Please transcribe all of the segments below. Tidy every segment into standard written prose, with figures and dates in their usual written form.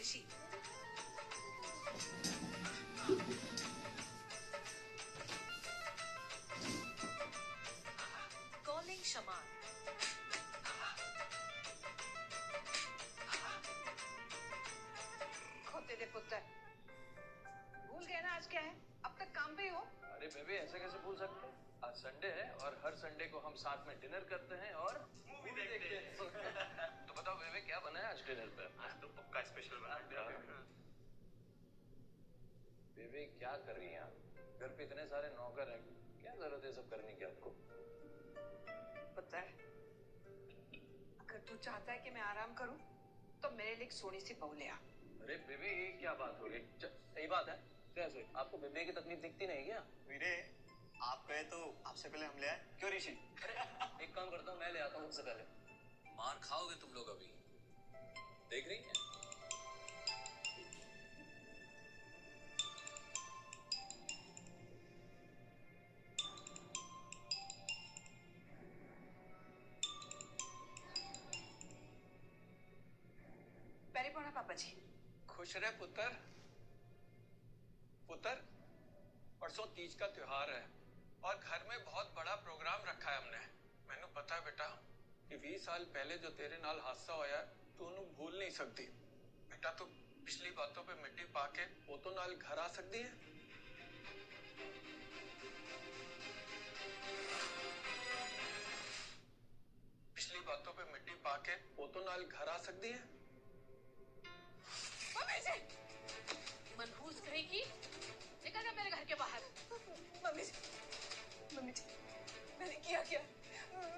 ऋषि। Calling शमान। खोते दे पुत्र, भूल गए ना आज क्या है? अब तक काम पे ही हो? अरे बेबी ऐसे कैसे भूल सकते हैं? आज संडे है और हर संडे को हम साथ में डिनर करते हैं और मूवी देखते हैं। तो बताओ बेबी क्या बना है आज डिनर पे? आज तो पक्का स्पेशल बना है। बेबी क्या कर रही हैं आप? घर पे इतने सारे नौकर हैं, क्या जरूरत है सब करने की आपको? पुत्र, अगर तू चाहता है कि मैं आराम करूं, तो मेरे लिए एक सोनी सी बहू ले आ। अरे बेबी ये क्या बात हो गई? सही बात है। कैसे? आपको बेबी की तकलीफ दिखती नहीं क्या? वीरे, आप गए तो आपसे पहले हम ले आए। क्यों ऋषि? एक काम करता हूँ, मैं ले आता हूँ उससे पहले। मार खाओगे तुम लोग अभी, देख रही हैं? पैरी पौना पापा जी। खुश रहे पुत्र। पुत्र, परसों तीज का त्योहार है और घर में बहुत बड़ा प्रोग्राम रखा है हमने। मैंने पता है बेटा कि 20 साल पहले जो तेरे नाल हादसा होया तू उन्हें भूल नहीं सकती। बेटा तू पिछली बातों पे मिट्टी पाके पोतों नाल घर आ सकती है। पिछली बातों पे मिट्टी पाके पोतों नाल घर आ सकती है। मम्मी जी, मनहूस कहेगी, निकल जा मेरे घर के बाहर। मम्मी जी, मम्मी जी, मैंने किया क्या?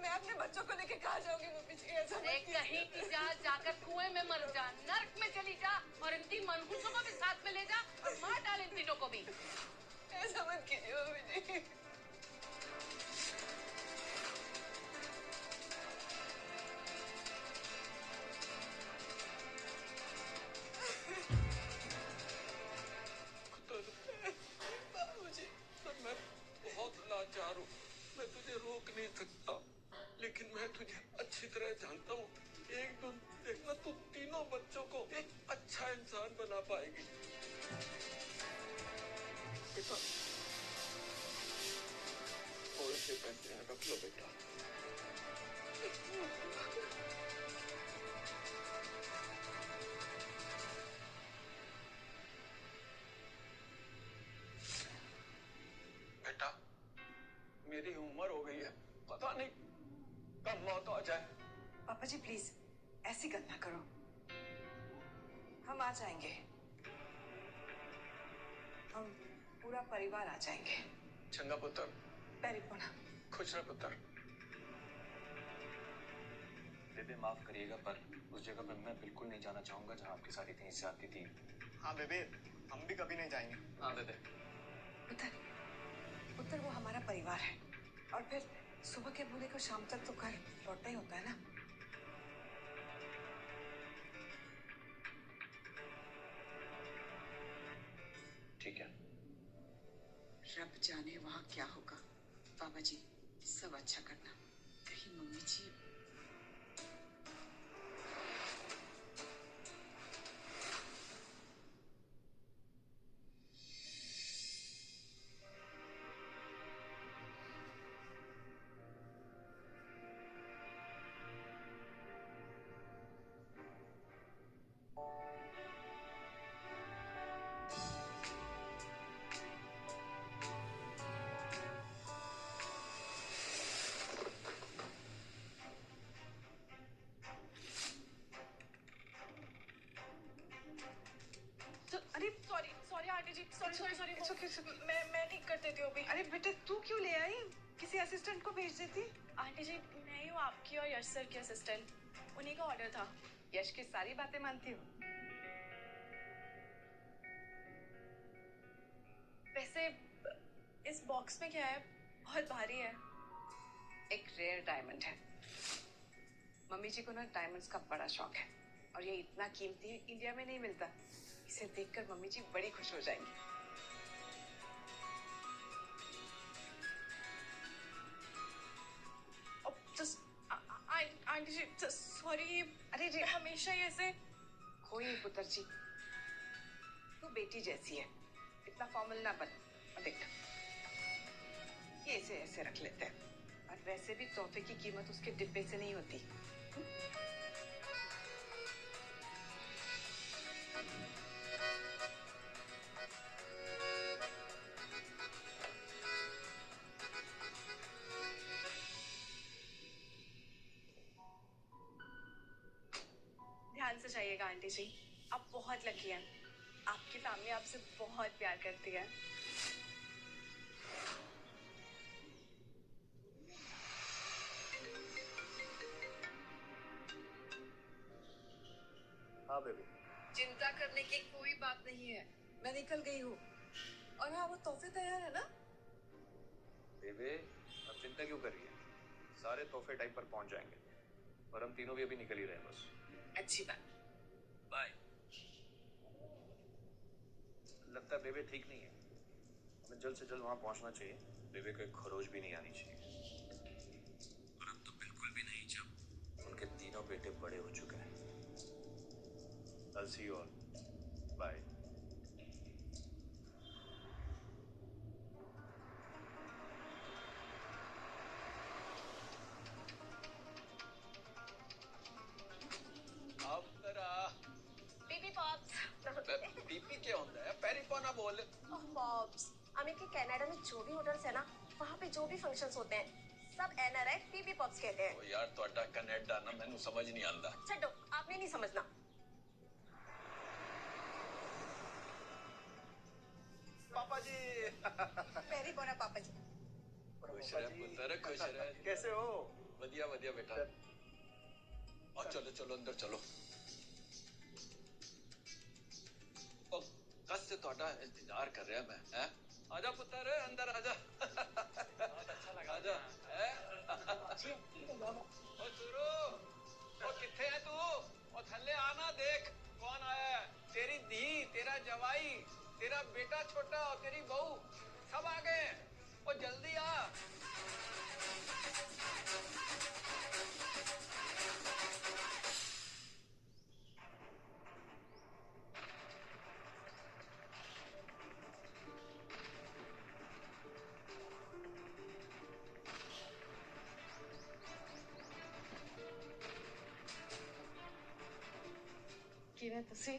मैं अपने बच्चों को लेके कहाँ जाऊंगी मम्मी जी? ऐसा मत कीजिए। कहीं की जा, जाकर कुएं में मर जा, नर्क में चली जा और इन तीन मनहूसों को भी साथ में ले जा और मार डाल इन तीनों को भी। ऐसा मत कीजिए मम्मी जी। बाबूजी, मैं बहुत लाचार हूँ। मैं तुझे रोक नहीं सकता, लेकिन मैं तुझे अच्छी तरह जानता हूँ। एक दिन देखना तू तीनों बच्चों को एक अच्छा इंसान बना पाएगी। बेटा, थोड़े से पैसे रख लो बेटा। बेटा, मेरी उम्र हो गई है, पता नहीं कब मौत आ जाए। पापा जी प्लीज ऐसी गल ना करो, हम आ जाएंगे। हम पूरा परिवार आ जाएंगे। चंगा पुत्र। पैरी पौना। खुश रह पुत्र। बेबे माफ करिएगा पर उस जगह पे मैं बिल्कुल नहीं जाना चाहूंगा जहाँ आपके साथ इतनी ज्यादती थी। हाँ बेबे, हम भी कभी नहीं जाएंगे। हाँ बेबे। पुत्र, पुत्र वो हमारा परिवार है और फिर सुबह के बूढ़े को शाम तक तो घर लौटना ही होता है ना। ठीक है। रब जाने वहाँ क्या होगा। बाबा जी सब अच्छा करना, कहीं मम्मी जी। अरे सॉरी सॉरी आंटी जी, सॉरी सॉरी सॉरी। मैं ठीक कर देती हूँ अभी। अरे बेटा तू क्यों ले आई? किसी असिस्टेंट को भेज देती। आंटी जी मैं ही हूँ आपकी और यश सर की असिस्टेंट, उन्हीं का ऑर्डर था। यश की सारी बातें मानती हूँ। वैसे इस बॉक्स में क्या है? बहुत भारी है। एक रेयर डायमंड है। मम्मी जी को ना डायमंड्स का बड़ा शौक है और ये इतना कीमती है, इंडिया में नहीं मिलता। इसे देखकर मम्मी जी बड़ी खुश हो जाएंगी। आंटी जी सॉरी। अरे रे, हमेशा ही ऐसे। कोई नहीं पुत्र जी, तू बेटी जैसी है, इतना फॉर्मल ना बन। और देख, ये इसे ऐसे रख लेते हैं। और वैसे भी तोहफे की कीमत उसके डिब्बे से नहीं होती। ध्यान से जाइएगा आंटी जी, आप बहुत लकी हैं। आपकी फैमिली आपसे बहुत प्यार करती है। हाँ बेबी। चिंता करने की कोई बात नहीं है, मैं निकल गई हूँ। और हाँ, वो तोहफे तैयार है ना? बेबी अब चिंता क्यों कर रही है? सारे तोहफे टाइम पर पहुंच जाएंगे और हम तीनों भी अभी निकल ही रहे हैं बस। अच्छी बात। बाय। लगता है बेबी ठीक नहीं है, हमें जल्द से जल्द वहां पहुंचना चाहिए। बेबी को एक खरोच भी नहीं आनी चाहिए, और अब तो बिल्कुल भी नहीं जब उनके तीनों बेटे बड़े हो चुके हैं। I'll see you all. Bye. PP pops. PP क्या होता है? पेरिपोना बोल। पॉप्स, अमित के कनाडा में जो भी होटल्स है ना, वहाँ पे जो भी फंक्शंस होते हैं, सब एनआरआई पीपी पॉप्स कहते हैं। ओ यार ਤੁਹਾਡਾ कनाडा ना मैंने समझ नहीं आंदा। छड्डो, आपने नहीं समझना। पापा जी। पेरिपोना पापा जी। खुश रह पुत्र, खुश रह। कैसे हो? बढ़िया बढ़िया बेटा। और चलो चलो अंदर चलो। ओ कस से ਤੁਹਾਡਾ इंतजार कर रहा मैं, हैं? आजा पुत्र, अंदर आजा। बहुत अच्छा लगा। आजा। ओ सुरो, ओ किथे है तू? ओ थल्ले आना, देख कौन आया है। तेरी धी, तेरा जवाई, तेरा बेटा छोटा और तेरी बहू सब आ गए। ओ जल्दी आ। ਕਿਵੇਂ ਤੁਸੀਂ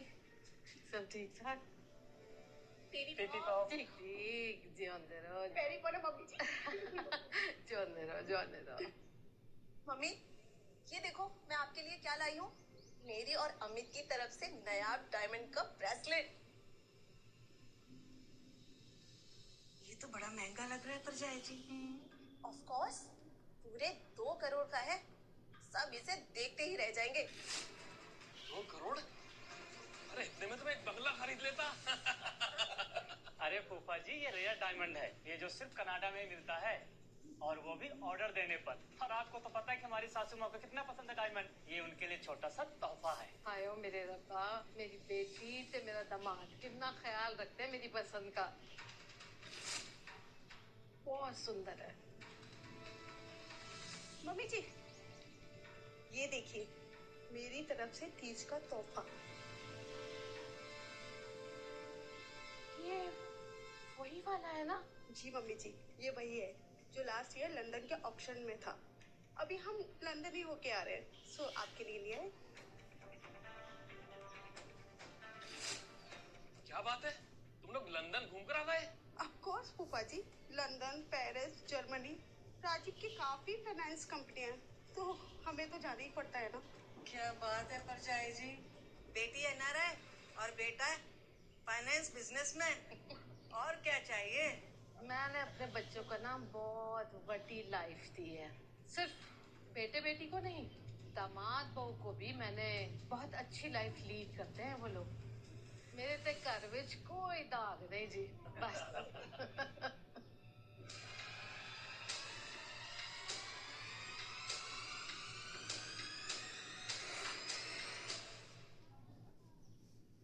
ਸਭ ਠੀਕ ਠਾਕ? पीपी ਠੀਕ ਠੀਕ ਜਿਉਂਦੇ ਰਹੋ पेरिपोना मम्मी जी। ਜਿਉਂਦੇ ਰਹੋ ਜਿਉਂਦੇ ਰਹੋ। मम्मी, ये देखो मैं आपके लिए क्या लाई हूँ। मेरी और अमित की तरफ से नया डायमंड का ब्रेसलेट। ये तो बड़ा महंगा लग रहा है परजाई जी। ऑफ कोर्स, पूरे 2 करोड़ का है। सब इसे देखते ही रह जाएंगे। 2 करोड़? अरे इतने में तो मैं एक बंगला खरीद लेता। अरे फूफा जी, ये रेयर डायमंड है, ये जो सिर्फ कनाडा में मिलता है, और वो भी ऑर्डर देने पर। और आपको तो पता है कि हमारी सासू माँ को कितना पसंद है डायमंड। ये उनके लिए छोटा सा तोहफा है। आयो मेरे रब्बा, मेरी बेटी ते मेरा दामाद कितना ख्याल रखते हैं मेरी पसंद का। बहुत सुंदर है। मम्मी जी, ये देखिए मेरी तरफ से तीज का तोहफा। ये वही वाला है ना? जी मम्मी जी, ये वही है जो लास्ट ईयर लंदन के ऑक्शन में था। अभी हम लंदन ही होके आ रहे हैं, सो आपके लिए लिया है। क्या बात है, तुम लोग लंदन घूम कर आ गए? ऑफ कोर्स फूफा जी, लंदन, पेरिस, जर्मनी, राजीव की काफी फाइनेंस कंपनियां हैं, तो हमें तो जाना ही पड़ता है ना। क्या बात है परजाई जी, बेटी एनआरआई और बेटा फाइनेंस बिजनेसमैन। और क्या चाहिए? मैंने अपने बच्चों को ना बहुत बड़ी लाइफ दी है। सिर्फ बेटे बेटी को नहीं, दामाद बहू को भी मैंने बहुत अच्छी लाइफ लीड करते हैं वो लोग। मेरे ते घर विच कोई दाग नहीं जी, बस।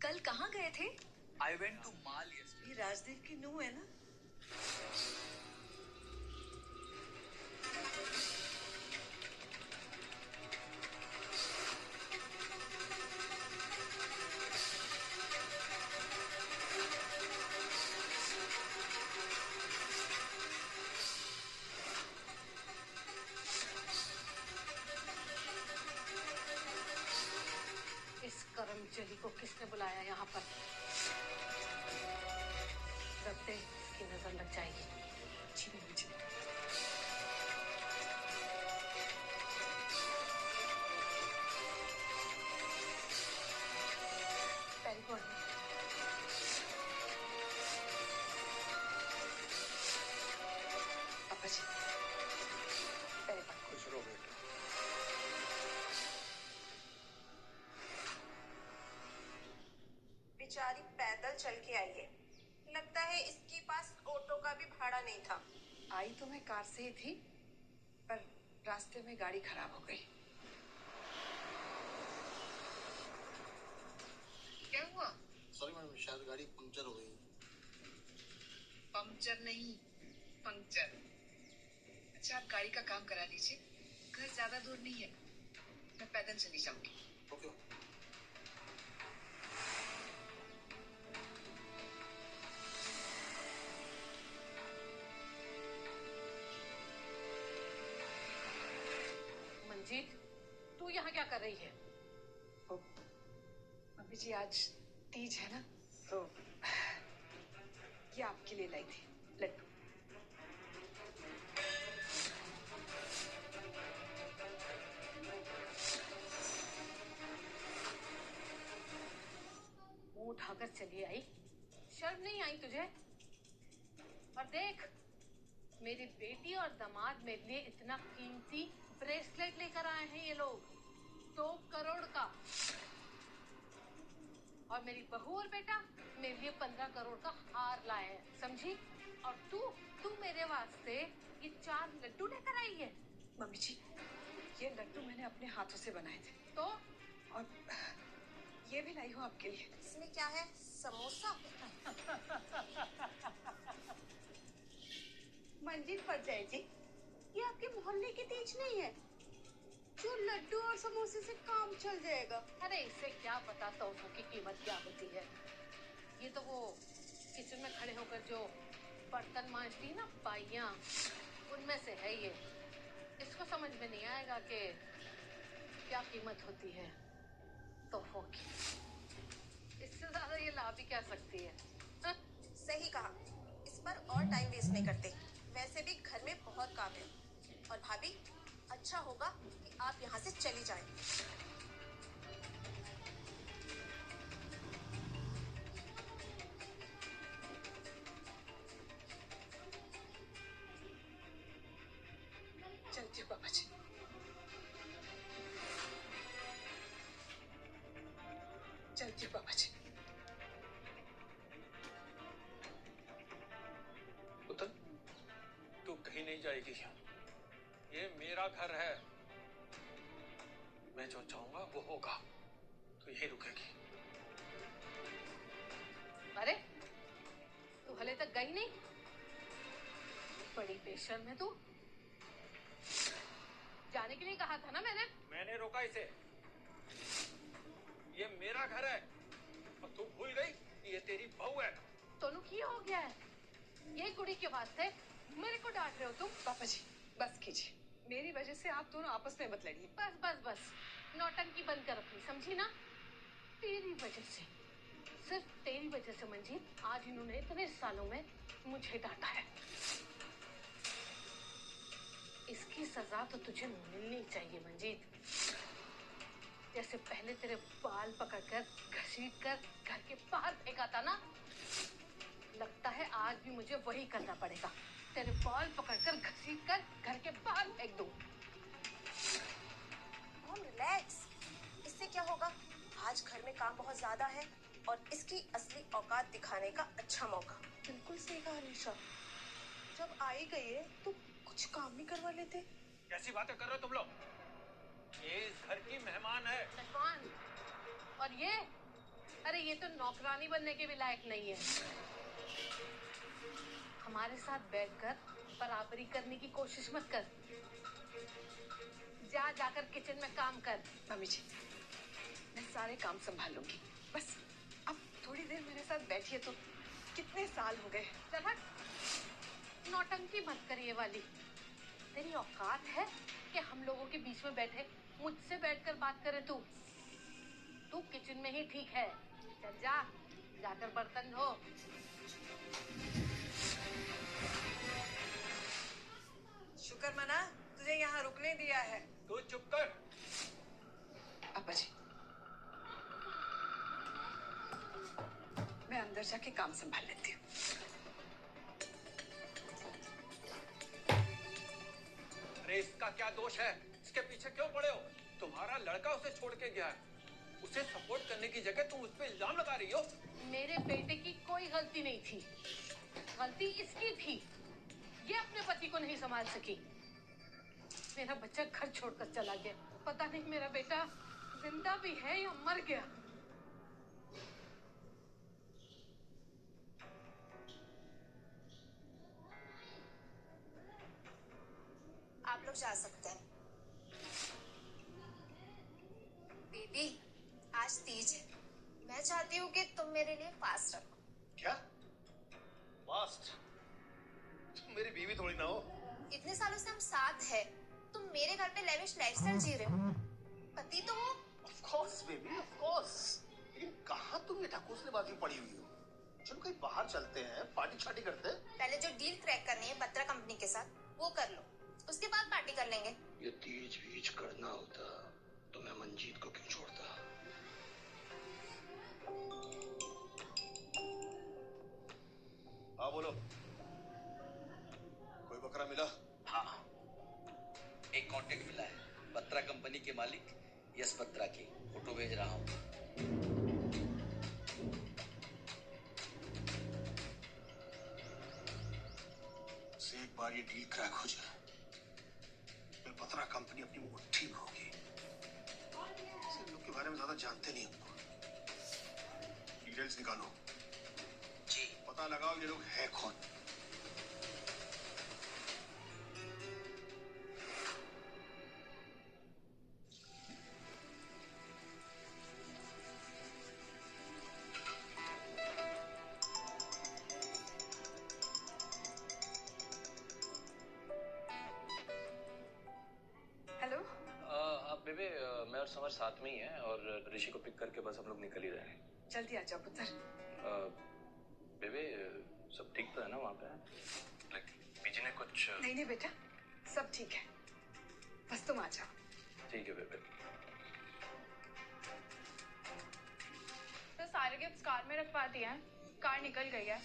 कल कहाँ गए थे? I went to Mall yesterday. ये राजदीप की नूह है ना? उज्जली को किसने बुलाया यहाँ पर? रखते इसकी नजर लग जाएगी। जी मम्मी जी। Very good. पापा जी पहले बात खुश रहो बेटा। बेचारी पैदल चल के आई है। लगता है इसके पास ऑटो का भी भाड़ा नहीं था। आई तो मैं कार से ही थी, पर रास्ते में गाड़ी खराब हो गई। क्या हुआ? सॉरी मैडम, शायद गाड़ी पंक्चर हो गई। पंक्चर नहीं, पंक्चर। अच्छा, आप गाड़ी का काम करा लीजिए, घर ज्यादा दूर नहीं है, मैं पैदल चली जाऊंगी। ओके। मंजीत, तू यहाँ क्या कर रही है? मम्मी जी आज तीज है ना, तो ये आपके लिए लाई थी लड्डू। मुंह उठाकर चली आई, शर्म नहीं आई तुझे? और देख, मेरी बेटी और दामाद मेरे लिए इतना कीमती ब्रेसलेट लेकर आए हैं ये लोग, 2 करोड़ का। और मेरी बहू और बेटा मेरे लिए 15 करोड़ का हार लाए हैं, समझी? और तू मेरे वास्ते ये 4 लड्डू लेकर आई है। मम्मी जी, ये लड्डू मैंने अपने हाथों से बनाए थे। तो और ये भी लाई हूँ आपके लिए। इसमें क्या है? समोसा? मंजीत परजाई जी, ये आपके मोहल्ले की तीज नहीं है जो लड्डू और समोसे से काम चल जाएगा। अरे इसे क्या पता तोहफों की कीमत क्या होती है। ये तो वो किचन में खड़े होकर जो बर्तन मांजती ना बाइयां, उनमें से है ये। इसको समझ में नहीं आएगा कि क्या कीमत होती है तोहफों की। इससे ज्यादा ये ला भी क्या सकती है? हाँ? सही कहा, इस पर और टाइम वेस्ट नहीं करते। वैसे भी घर में बहुत काम है। और भाभी, अच्छा होगा कि आप यहाँ से चली जाएं। चलती हूँ पापा जी। चलती हूँ पापा जी। पुत्र, तू कहीं नहीं जाएगी। ये मेरा घर है, मैं जो चाहूंगा वो होगा। तू यहीं रुकेगी। अरे तू हले तक गई नहीं? बड़ी बेशर्म है तू। जाने के लिए कहा था ना मैंने रोका इसे। ये मेरा घर है और तू भूल गई कि ये तेरी बहू है। तोनू क्या हो गया है? ये कुड़ी के वास्ते मेरे को डांट रहे हो तुम? पापा जी बस कीजिए, मेरी वजह से आप दोनों आपस में मत लड़िए। बस बस बस, नौटंकी बंद कर अपनी, समझी ना? तेरी वजह से, सिर्फ तेरी वजह से मंजीत, आज इन्होंने इतने सालों में मुझे डांटा है। इसकी सजा तो तुझे मिलनी चाहिए मंजीत। जैसे पहले तेरे बाल पकड़कर घसीटकर घर के बाहर फेंका था ना, लगता है आज भी मुझे वही करना पड़ेगा। तेरे बाल पकड़कर घसीटकर घर के बाहर फेंक दूं। मॉम रिलैक्स, इससे क्या होगा? आज घर में काम बहुत ज्यादा है और इसकी असली औकात दिखाने का अच्छा मौका। बिल्कुल सही कहा निशा, जब आई गई है तो कुछ काम भी करवा लेते। कैसी बातें कर रहे हो तुम लोग? ये इस घर की मेहमान है। मेहमान? और ये? अरे ये तो नौकरानी बनने के भी लायक नहीं है। हमारे साथ बैठकर बराबरी करने की कोशिश मत कर। जाकर किचन में काम कर। मम्मी जी, मैं सारे काम संभाल लूंगी, बस अब थोड़ी देर मेरे साथ बैठिए तो। कितने साल हो गए। चल हट, नौटंकी मत कर ये वाली। तेरी औकात है कि हम लोगों के बीच में बैठे मुझसे बैठकर बात करे तू? तू किचन में ही ठीक है। चल जा, जाकर बर्तन धो। शुक्र मना तुझे यहाँ रुकने दिया है। तू चुप कर। पापा जी, मैं अंदर जाके काम संभाल लेती हूँ। अरे इसका क्या दोष है? इसके पीछे क्यों पड़े हो? तुम्हारा लड़का उसे छोड़ के गया है। उसे सपोर्ट करने की जगह तुम उस पे इल्जाम लगा रही हो। मेरे बेटे की कोई गलती नहीं थी, गलती इसकी थी। ये अपने पति को नहीं संभाल सकी। मेरा बच्चा घर छोड़कर चला गया। पता नहीं मेरा बेटा जिंदा भी है या मर गया। आप लोग जा सकते हैं। बेबी, आज तीज है। मैं चाहती हूँ कि तुम मेरे लिए फास्ट रखो। क्या फास्ट? तुम मेरी बीवी थोड़ी ना हो। इतने सालों से हम साथ हैं। तुम मेरे घर पे लेविश लाइफस्टाइल जी रहे हो। पति तो हो। Of course baby, of course. लेकिन कहाँ तुम ये ढकोसलेबाजी पड़ी हुई हो? चलो कहीं बाहर चलते हैं, पार्टी छार्टी करते हैं। पहले जो डील क्रैक करनी है बत्रा कंपनी के साथ, वो कर लो। उसके बाद पार्टी कर लेंगे। ये तीज बीज करना होता तो मैं मंजीत को क्यों छोड़ता? हाँ बोलो, कोई बकरा मिला? हाँ, एक कांटेक्ट मिला है। बत्रा कंपनी के मालिक यश बत्रा की फोटो भेज रहा हूँ। एक बार ये डील क्रैक हो जाए फिर बत्रा कंपनी अपनी मुट्ठी में होगी। इस लोग के बारे में ज्यादा जानते नहीं हमको। डिटेल्स निकालो जी। पता लगाओ ये लोग है कौन। बेबे मैं और समर साथ में ही हैं और ऋषि को पिक करके बस हम लोग निकल ही रहे हैं। जल्दी आ जाओ पुत्र। बेबे सब ठीक तो है ना वहाँ पे? बीजी ने कुछ? नहीं नहीं बेटा, सब ठीक है, बस तुम आ जाओ। ठीक है बेबे। तो सारे गिफ्ट्स कार में रखवा दिए हैं, कार निकल गई है।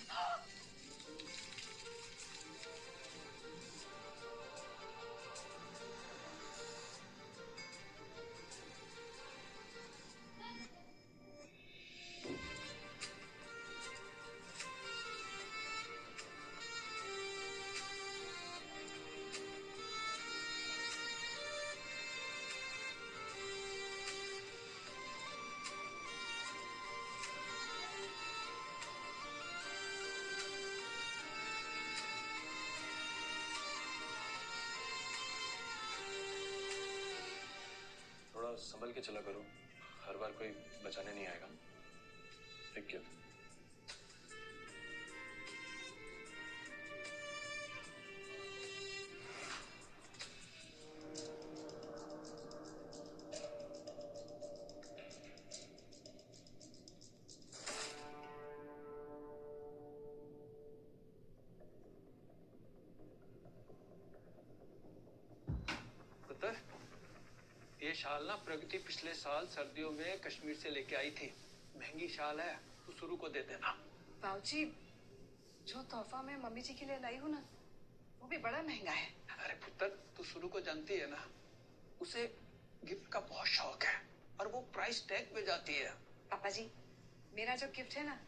संभल के चला करो, हर बार कोई बचाने नहीं आएगा। ठीक है। ये शाल ना प्रगति पिछले साल सर्दियों में कश्मीर से लेके आई थी। महंगी शाल है, तू शुरू को दे देना। बाबूजी, जो तोहफा मैं मम्मी जी के लिए लाई हूँ ना, वो भी बड़ा महंगा है। अरे पुत्र, तू शुरू को जानती है ना, उसे गिफ्ट का बहुत शौक है और वो प्राइस टैग पे जाती है। पापा जी, मेरा जो गिफ्ट है ना,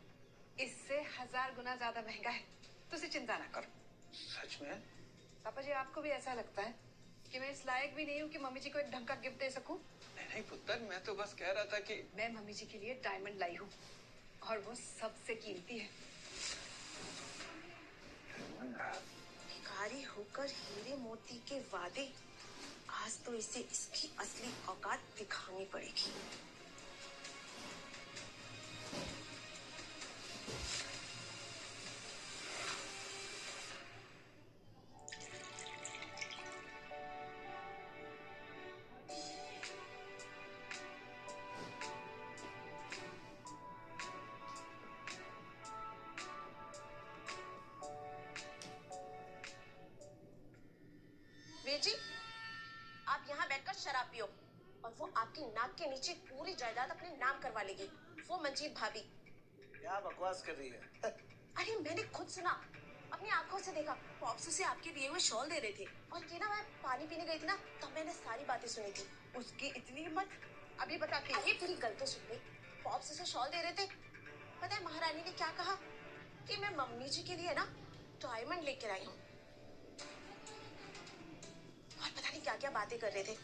इससे 1000 गुना ज्यादा महंगा है। तुझे चिंता ना करो। सच में? पापा जी, आपको भी ऐसा लगता है कि मैं इस लायक भी नहीं हूँ कि मम्मी जी को एक ढंग का गिफ्ट दे सकूं? नहीं नहीं पुत्र, मैं तो बस कह रहा था कि मैं मम्मी जी के लिए डायमंड लाई हूँ और वो सबसे कीमती है। भिखारी होकर हीरे मोती के वादे, आज तो इसे इसकी असली औकात दिखानी पड़ेगी। आपकी नाक के नीचे पूरी जायदाद अपने नाम करवा लेगी, वो मंजीत भाभी। क्या बकवास कर रही है? अरे मैंने खुद सुना, अपनी आंखों से देखा। पॉप्स उसे आपके दिए हुए शॉल दे रहे थे, और ये ना मैं पानी पीने गई थी ना, तब मैंने सारी बातें सुनी थी। उसकी इतनी हिम्मत, अभी बताती हूँ। अरे पूरी गल तो सुन ले। पॉप्स उसे शॉल दे रहे थे, पता है महारानी ने क्या कहा? कि मैं मम्मी जी के लिए ना डायमंड लेकर आई हूँ। और पता नहीं क्या क्या बातें कर रहे थे,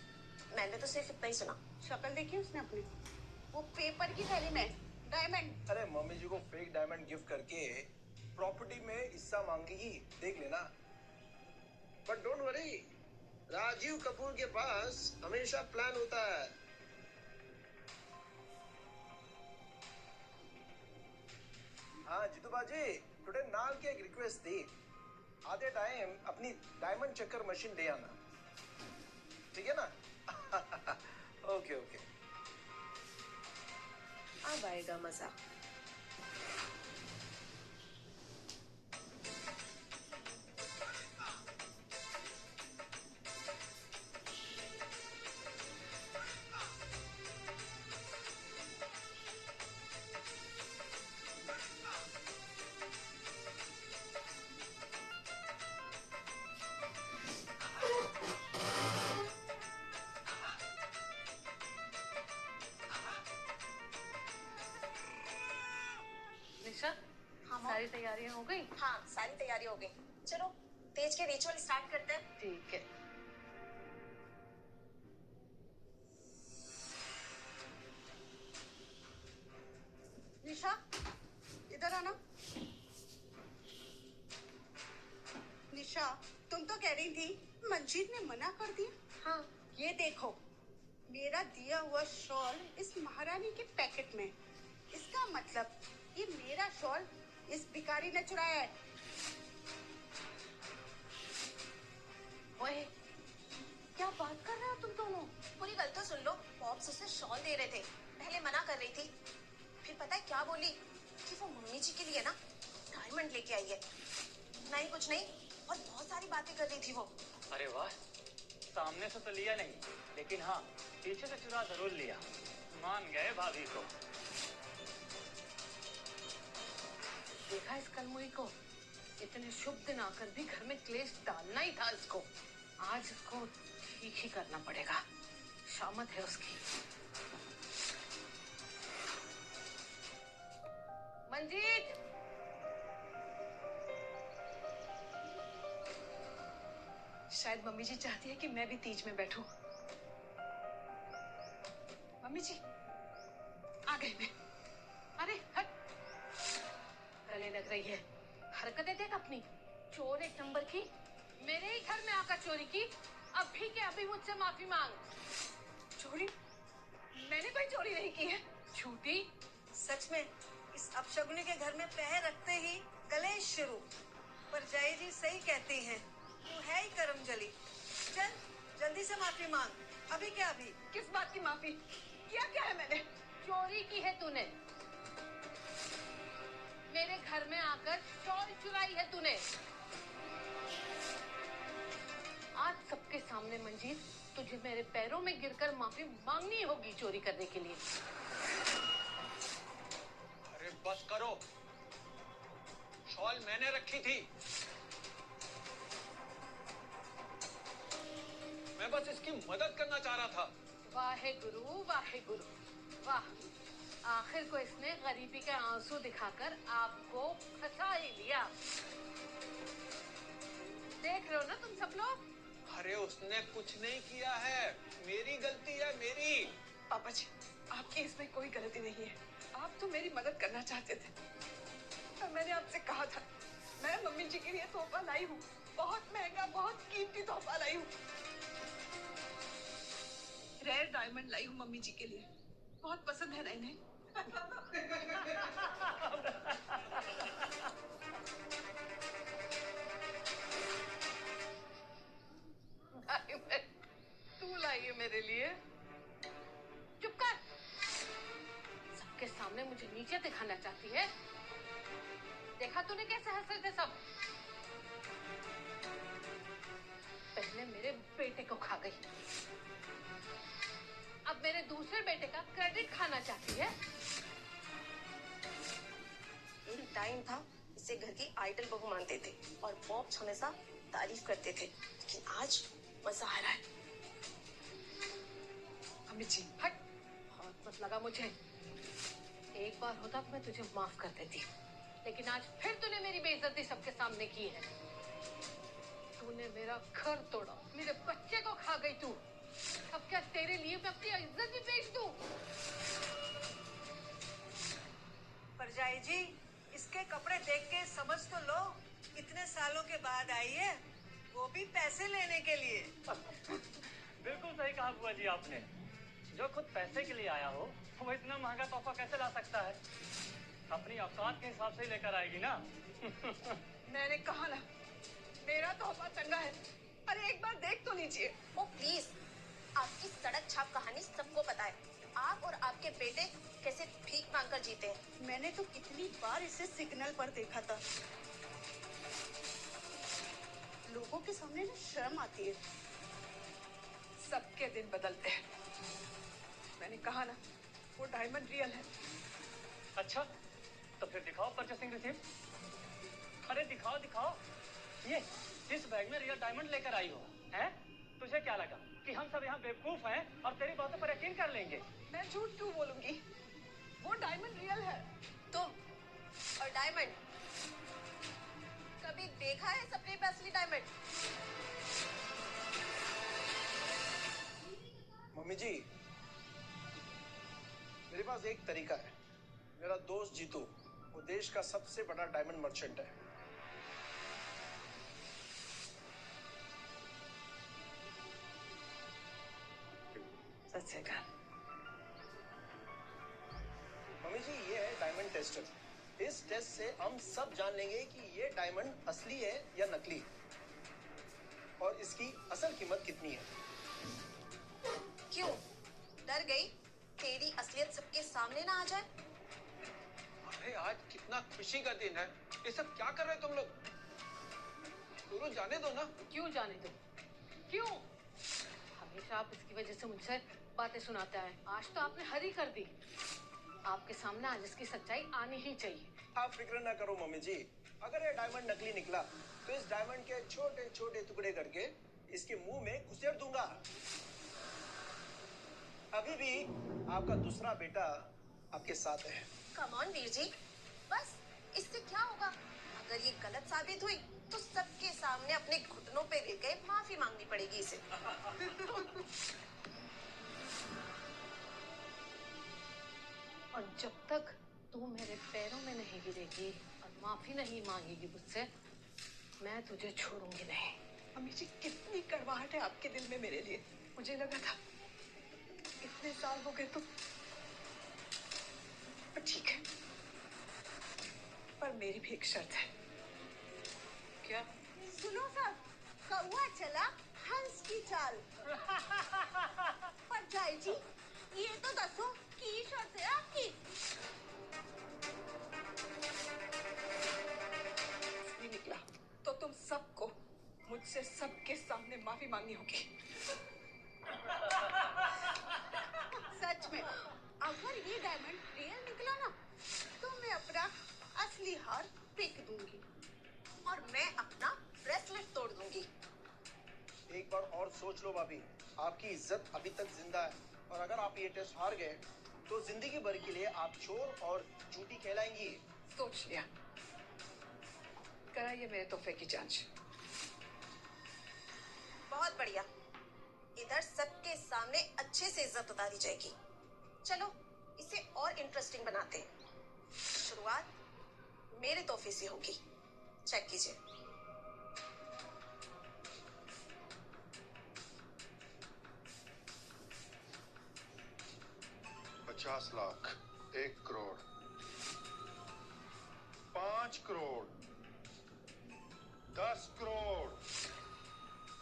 मैंने तो सिर्फ इतना ही सुना। शक्ल देखी उसने अपनी, वो पेपर की थैली में डायमंड। अरे मम्मी जी को फेक डायमंड गिफ्ट करके प्रॉपर्टी में हिस्सा मांगेगी, देख लेना। But don't worry, Rajeev Kapoor के पास हमेशा प्लान होता है। हाँ जीतू बाजी, टुडे नाल की एक रिक्वेस्ट थी, आधे टाइम अपनी डायमंड चक्कर मशीन दे आना, ठीक है ना? Okay okay. अब आएगा मजा। निशा, सारी तैयारियां हो गई? हाँ, सारी तैयारी हो गई। चलो तेज के रिचुअल स्टार्ट करते हैं। ठीक है। निशा, इधर आना। निशा, तुम तो कह रही थी मंजीत ने मना कर दिया। हाँ, ये देखो, मेरा दिया हुआ शॉल इस महारानी के पैकेट में। इसका मतलब ये मेरा शॉल इस भिखारी ने चुराया है। ओए, क्या बात कर रहे हो तुम दोनों? पूरी गल तो सुन लो। पॉप्स उसे शॉल दे रहे थे, पहले मना कर रही थी, फिर पता है क्या बोली? कि वो मम्मी जी के लिए ना डायमंड लेके आई है। नहीं कुछ नहीं, और बहुत सारी बातें कर रही थी वो। अरे वाह, सामने से तो लिया नहीं, लेकिन हाँ पीछे से चुरा जरूर लिया। मान गए भाभी को। देखा इस कलमुई को, इतने शुभ दिन आकर भी घर में क्लेश डालना ही था इसको। आज इसको ठीक ही करना पड़ेगा, शामत है उसकी। मंजीत, शायद मम्मी जी चाहती है कि मैं भी तीज में बैठूं। मम्मी जी, आ गई मैं। अरे हट, गले लग रही है। हरकतें देख अपनी, चोर एक नंबर की। मेरे ही घर में आकर चोरी की, अभी के अभी मुझसे माफी मांग। चोरी? मैंने कोई चोरी नहीं की है। झूठी। सच में इस अपशगुनी के घर में पैर रखते ही कलेश शुरू। पर जय जी सही कहती हैं, तू है ही करमजली। चल जल्दी से माफी मांग, अभी क्या अभी। किस बात की माफी? किया क्या है मैंने? चोरी की है तूने, मेरे घर में आकर शॉल चुराई है तूने। आज सबके सामने मंजीत, तुझे मेरे पैरों में गिरकर माफी मांगनी होगी चोरी करने के लिए। अरे बस करो, शॉल मैंने रखी थी। मैं बस इसकी मदद करना चाह रहा था। वाहे गुरु, वाहे गुरु, वाह। आखिर को इसने गरीबी के आंसू दिखाकर आपको फंसा ही लिया। देख रहे हो ना तुम सब लोग। अरे उसने कुछ नहीं किया है, मेरी गलती है, मेरी। पापा जी, आपकी इसमें कोई गलती नहीं है। आप तो मेरी मदद करना चाहते थे, और मैंने आपसे कहा था मैं मम्मी जी के लिए तोहफा लाई हूँ, बहुत महंगा, बहुत कीमती तोहफा लाई हूँ। रेयर डायमंड लाई हूँ मम्मी जी के लिए, बहुत पसंद है ना इन्हें। तू लाई है मेरे लिए? चुप कर, सबके सामने मुझे नीचे दिखाना चाहती है। देखा तूने कैसे हंस रहे थे सब? पहले मेरे बेटे को खा गई, अब मेरे दूसरे बेटे का क्रेडिट खाना चाहती है। एक टाइम था इसे घर की आइडल बहू मानते थे और पॉप्स हमेशा तारीफ करते थे, लेकिन आज मजा आ रहा है। अमित जी हट, बहुत मत लगा मुझे। एक बार होता तो मैं तुझे माफ कर देती, लेकिन आज फिर तूने मेरी बेइज्जती सबके सामने की है। तूने मेरा घर तोड़ा, मेरे बच्चे को खा गई तू। अब क्या तेरे लिए मैं अपनी इज्जत भी बेच दूं? परजाई जी, इसके कपड़े देख के समझ तो लो, इतने सालों के बाद आई है, वो भी पैसे लेने के लिए। बिल्कुल सही कहा बुआ जी आपने। जो खुद पैसे के लिए आया हो वो इतना महंगा तोहफा कैसे ला सकता है? अपनी औकात के हिसाब से ही लेकर आएगी ना। मैंने कहा ना, मेरा तोहफा चंगा है। अरे एक बार देख तो लीजिए। ओ प्लीज, आपकी सड़क छाप कहानी सबको पता है। आप और आपके बेटे कैसे भीख मांगकर जीते हैं। मैंने तो कितनी बार इसे सिग्नल पर देखा था। लोगों के सामने ना शर्म आती है। सबके दिन बदलते हैं। मैंने कहा ना, वो डायमंड रियल है। अच्छा, तो फिर दिखाओ परचेसिंग रिसीप्ट। अरे दिखाओ दिखाओ। ये इस बैग में रियल डायमंड लेकर आई हो, हैं? तुझे क्या लगा कि हम सब यहाँ बेवकूफ हैं और तेरी बातों पर यकीन कर लेंगे? मैं झूठ क्यों बोलूंगी? वो डायमंड रियल है। तुम और डायमंड कभी देखा है सपने पे असली डायमंड? मम्मी जी, मेरे पास एक तरीका है। मेरा दोस्त जीतू, वो देश का सबसे बड़ा डायमंड मर्चेंट है। सच से कहा। मम्मी जी, ये है डायमंड टेस्टर। इस टेस्ट से हम सब जान लेंगे कि ये डायमंड असली है या नकली, और इसकी असल कीमत कितनी है। क्यों डर गई? तेरी असलियत सबके सामने ना आ जाए? अरे आज कितना खुशी का दिन है। ये सब क्या कर रहे हो तुम लोग? गुरु जाने दो ना। क्यों जाने दो? क्यों? हमेशा आप इसकी वजह से मुझसे बातें सुनाते आए। आज तो आपने हरी कर दी। आपके सामने आज इसकी सच्चाई आनी ही चाहिए। आप फिक्र ना करो मम्मी जी, अगर ये डायमंड नकली निकला तो इस डायमंड के छोटे छोटे टुकड़े करके इसके मुंह में घुसेड़ दूंगा। अभी भी आपका दूसरा बेटा आपके साथ है। कम ऑन वीर जी, बस इससे क्या होगा? अगर ये गलत साबित हुई तो सबके सामने अपने घुटनों पे गिर के माफी मांगनी पड़ेगी इसे। और जब तक तू मेरे पैरों में नहीं गिरेगी और माफी नहीं मांगेगी मुझसे, मैं तुझे छोड़ूंगी नहीं। अम्मी जी, कितनी कड़वाहट है आपके दिल में मेरे लिए। मुझे लगा था इतने साल हो गए तो, पर ठीक है। पर मेरी भी एक शर्त है। क्या? सुनो सब, कौआ चला हंस की चाल। परजाई जी, ये तो दसो की शर्त है आपकी? नहीं निकला तो तुम सबको मुझसे सबके सामने माफी मांगनी होगी। सच में, अगर ये डायमंड रियल निकला ना, तो मैं अपना असली हार फेंक दूंगी और मैं अपना ब्रेसलेट तोड़ दूंगी। एक बार और सोच लो भाभी, आपकी इज्जत अभी तक जिंदा है, और अगर आप ये टेस्ट हार गए तो जिंदगी भर के लिए आप चोर और झूठी कहलाएंगी। सोच लिया। कराइए मेरे तोहफे की जांच। बहुत बढ़िया, इधर सबके सामने अच्छे से इज्जत उतारी जाएगी। चलो इसे और इंटरेस्टिंग बनाते हैं। शुरुआत मेरे तोहफे से होगी, चेक कीजिए। $50 लाख, 1 करोड़, 5 करोड़, 10 करोड़।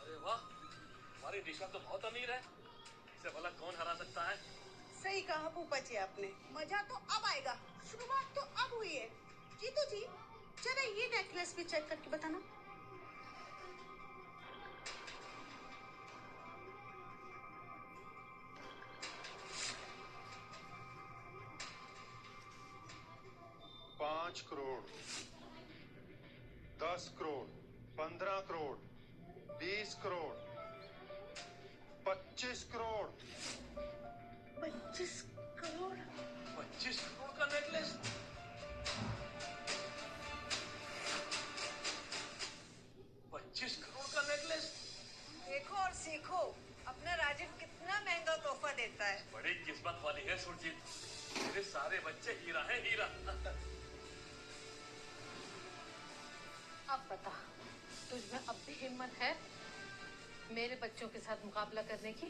अरे वाह, हमारी दिशा तो बहुत अमीर है। इसे भला कौन हरा सकता है? सही कहा फूफा जी आपने। मजा तो अब आएगा, शुरुआत तो अब हुई है। जीतू जी, जरा ये नेकलेस भी चेक करके बताना। 5 करोड़, 10 करोड़, 15 करोड़, 20 करोड़, 25 करोड़। 25 करोड़? 25 करोड़ का नेकलेस? 25 करोड़ का नेकलेस? देखो और सीखो अपना राजीव कितना महंगा तोहफा देता है। बड़ी किस्मत वाली है सुरजीत, मेरे सारे बच्चे हीरा है हीरा। अब बता, तुझमें अब भी हिम्मत है मेरे बच्चों के साथ मुकाबला करने की?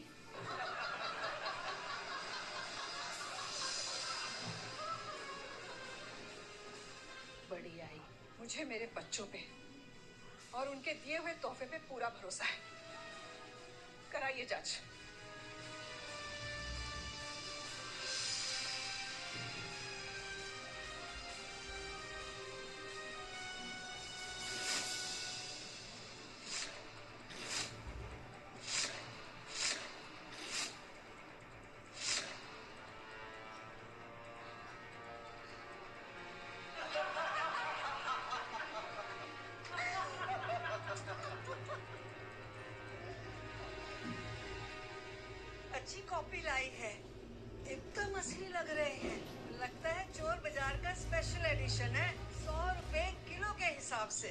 बड़ी आई। मुझे मेरे बच्चों पे और उनके दिए हुए तोहफे पे पूरा भरोसा है। कराइए जांच। अच्छी कॉपी लाई है, एकदम असली लग रहे हैं। लगता है चोर बाजार का स्पेशल एडिशन है, 100 रुपए किलो के हिसाब से।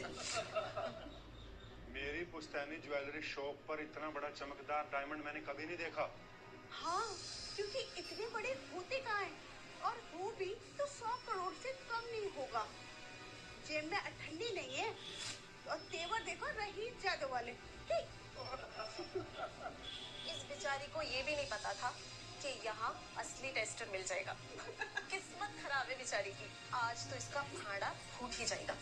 मेरी पुश्तैनी ज्वेलरी शॉप पर इतना बड़ा चमकदार डायमंड मैंने कभी नहीं देखा। हाँ, क्योंकि इतने बड़े होते कहाँ हैं? और वो भी तो 100 करोड़ से कम नहीं होगा। जेब में अठन्नी नहीं है और तेवर देखो रहीस जादू वाले। इस बेचारी को ये भी नहीं पता था कि यहाँ असली टेस्टर मिल जाएगा। किस्मत खराब है बेचारी की, आज तो इसका भाड़ा फूट ही जाएगा।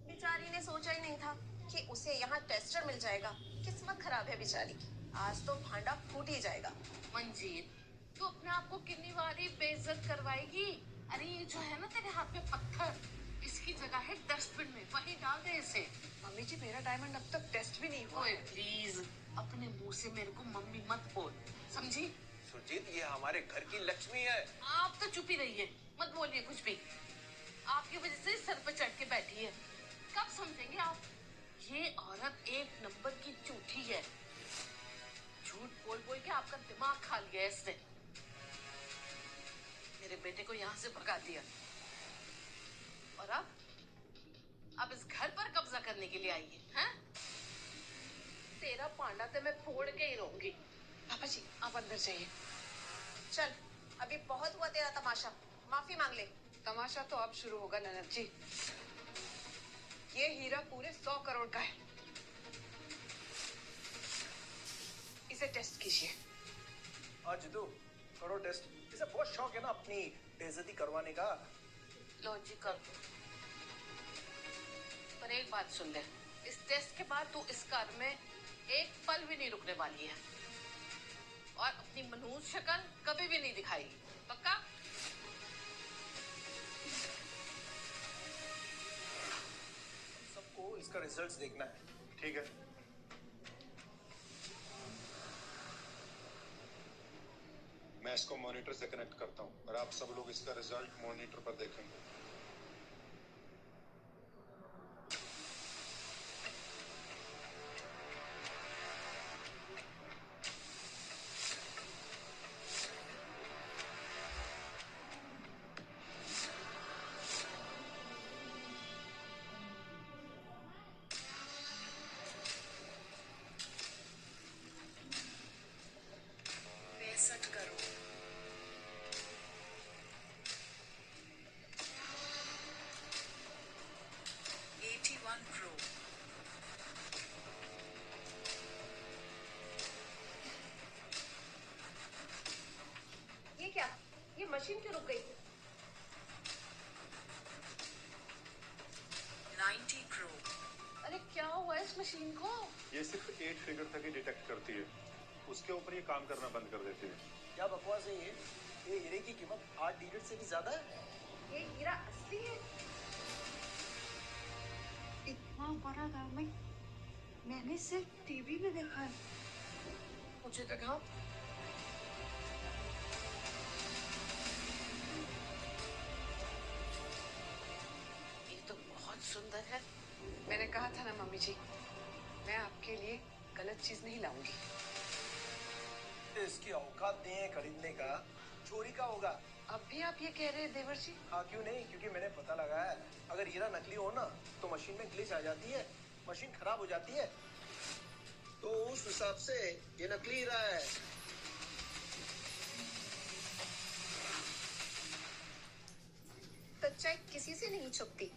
बेचारी ने सोचा ही नहीं था कि उसे यहाँ टेस्टर मिल जाएगा। किस्मत खराब है बेचारी की, आज तो भांडा फूट ही जाएगा। मंजीत, तू अपने आप को कितनी बारी बेइज्जत करवाएगी? अरे ये जो है ना तेरे हाथ में पत्थर, इसकी जगह है डस्टबिन में, वहीं डाल दे इसे। मम्मी जी, मेरा डायमंड अब तक टेस्ट भी नहीं हुआ। ओए प्लीज, अपने मुंह से मेरे को मम्मी मत बोल, समझी? सुरजीत, ये हमारे घर की लक्ष्मी है। आप तो चुप ही रहिए, मत बोलिए कुछ भी। आपकी वजह से सर पे चढ़ के बैठी है। कब समझेंगे आप? ये औरत एक नंबर की झूठी है। झूठ बोल बोल के आपका दिमाग खा लिया है इसने। मेरे बेटे को यहाँ से भगा दिया और अब इस घर पर कब्जा करने के लिए आई है, हैं? तेरा पांडा तो मैं फोड़ के ही रहूंगी। पापा जी, आप अंदर जाइए। चल, अभी बहुत हुआ तेरा तमाशा, माफी मांग ले। तमाशा तो अब शुरू होगा ननद जी। ये हीरा पूरे 100 करोड़ का है। इसे टेस्ट कीजिए। हाँ जितू, करो टेस्ट। इसे बहुत शौक है ना अपनी बेइज्जती करवाने का। लॉजिकल। पर एक बात सुन ले, इस टेस्ट के बाद तू इस घर में एक पल भी नहीं रुकने वाली है और अपनी मनहूस शक्ल कभी भी नहीं दिखाएगी, पक्का? सबको इसका रिजल्ट्स देखना है। ठीक है। मैं इसको मॉनिटर से कनेक्ट करता हूँ और आप सब लोग इसका रिजल्ट मॉनिटर पर देखेंगे। ये क्या? ये मशीन क्यों रुक गई? 90 करोड़। अरे क्या हुआ इस मशीन को? ये सिर्फ 8 फिगर तक ही डिटेक्ट करती है, उसके ऊपर ये काम करना बंद कर देती है। क्या बकवास है ये हीरे की कीमत 8 डिजिट से भी ज्यादा है। ये हीरा असली है? इतना बड़ा डायमंड मैंने सिर्फ टीवी में देखा है। मुझे दिखाओ। ये तो बहुत सुंदर है। मैंने कहा था ना मम्मी जी, मैं आपके लिए गलत चीज नहीं लाऊंगी। इसकी औकात नहीं है खरीदने का, चोरी का होगा। अब भी आप ये कह रहे हैं देवर जी? हाँ क्यों नहीं, क्योंकि मैंने पता लगाया है अगर हीरा नकली हो ना तो मशीन में ग्लिच आ जाती है, मशीन खराब हो जाती है, तो उस हिसाब से ये नकली हीरा है। सच्चाई किसी से नहीं छुपती।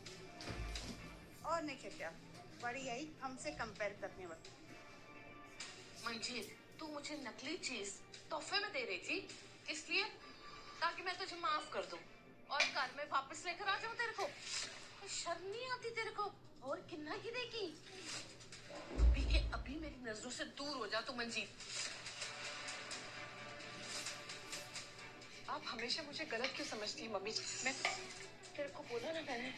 और नहीं क्या बड़ी आई हमसे कंपेयर करने वाली। मंजीत, तू मुझे नकली चीज तोहफे में दे रही थी, इसलिए ताकि मैं तुझे माफ कर दूं और घर में वापस लेकर आ जाऊं तेरे को। शर्म नहीं आती तेरे को? और कितना गिरेगी? अभी मेरी नजरों से दूर हो जा तू मंजीत। आप हमेशा मुझे गलत क्यों समझती हैं मम्मी जी? मैं तेरे को बोला ना मैंने,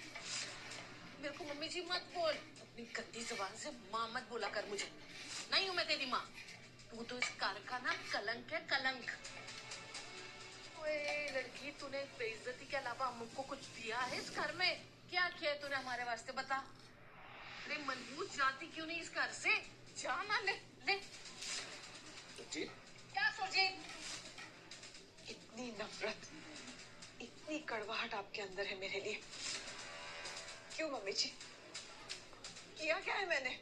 मेरे को मम्मी जी मत बोल। अपनी गंदी जुबान से माँ मत बोला कर मुझे। नहीं हूँ मैं तेरी माँ। तू तो इस घर का ना कलंक है, कलंक। ओए लड़की, तूने बेइज्जती के अलावा हमको कुछ दिया है इस घर में? क्या किया तूने हमारे वास्ते, बता। अरे मनहूस जाती क्यों नहीं इस घर से? जाना ले ले। सुजीत? क्या सुजीत? इतनी नफरत, इतनी कड़वाहट आपके अंदर है मेरे लिए। क्यों मम्मी जी? किया क्या है मैंने?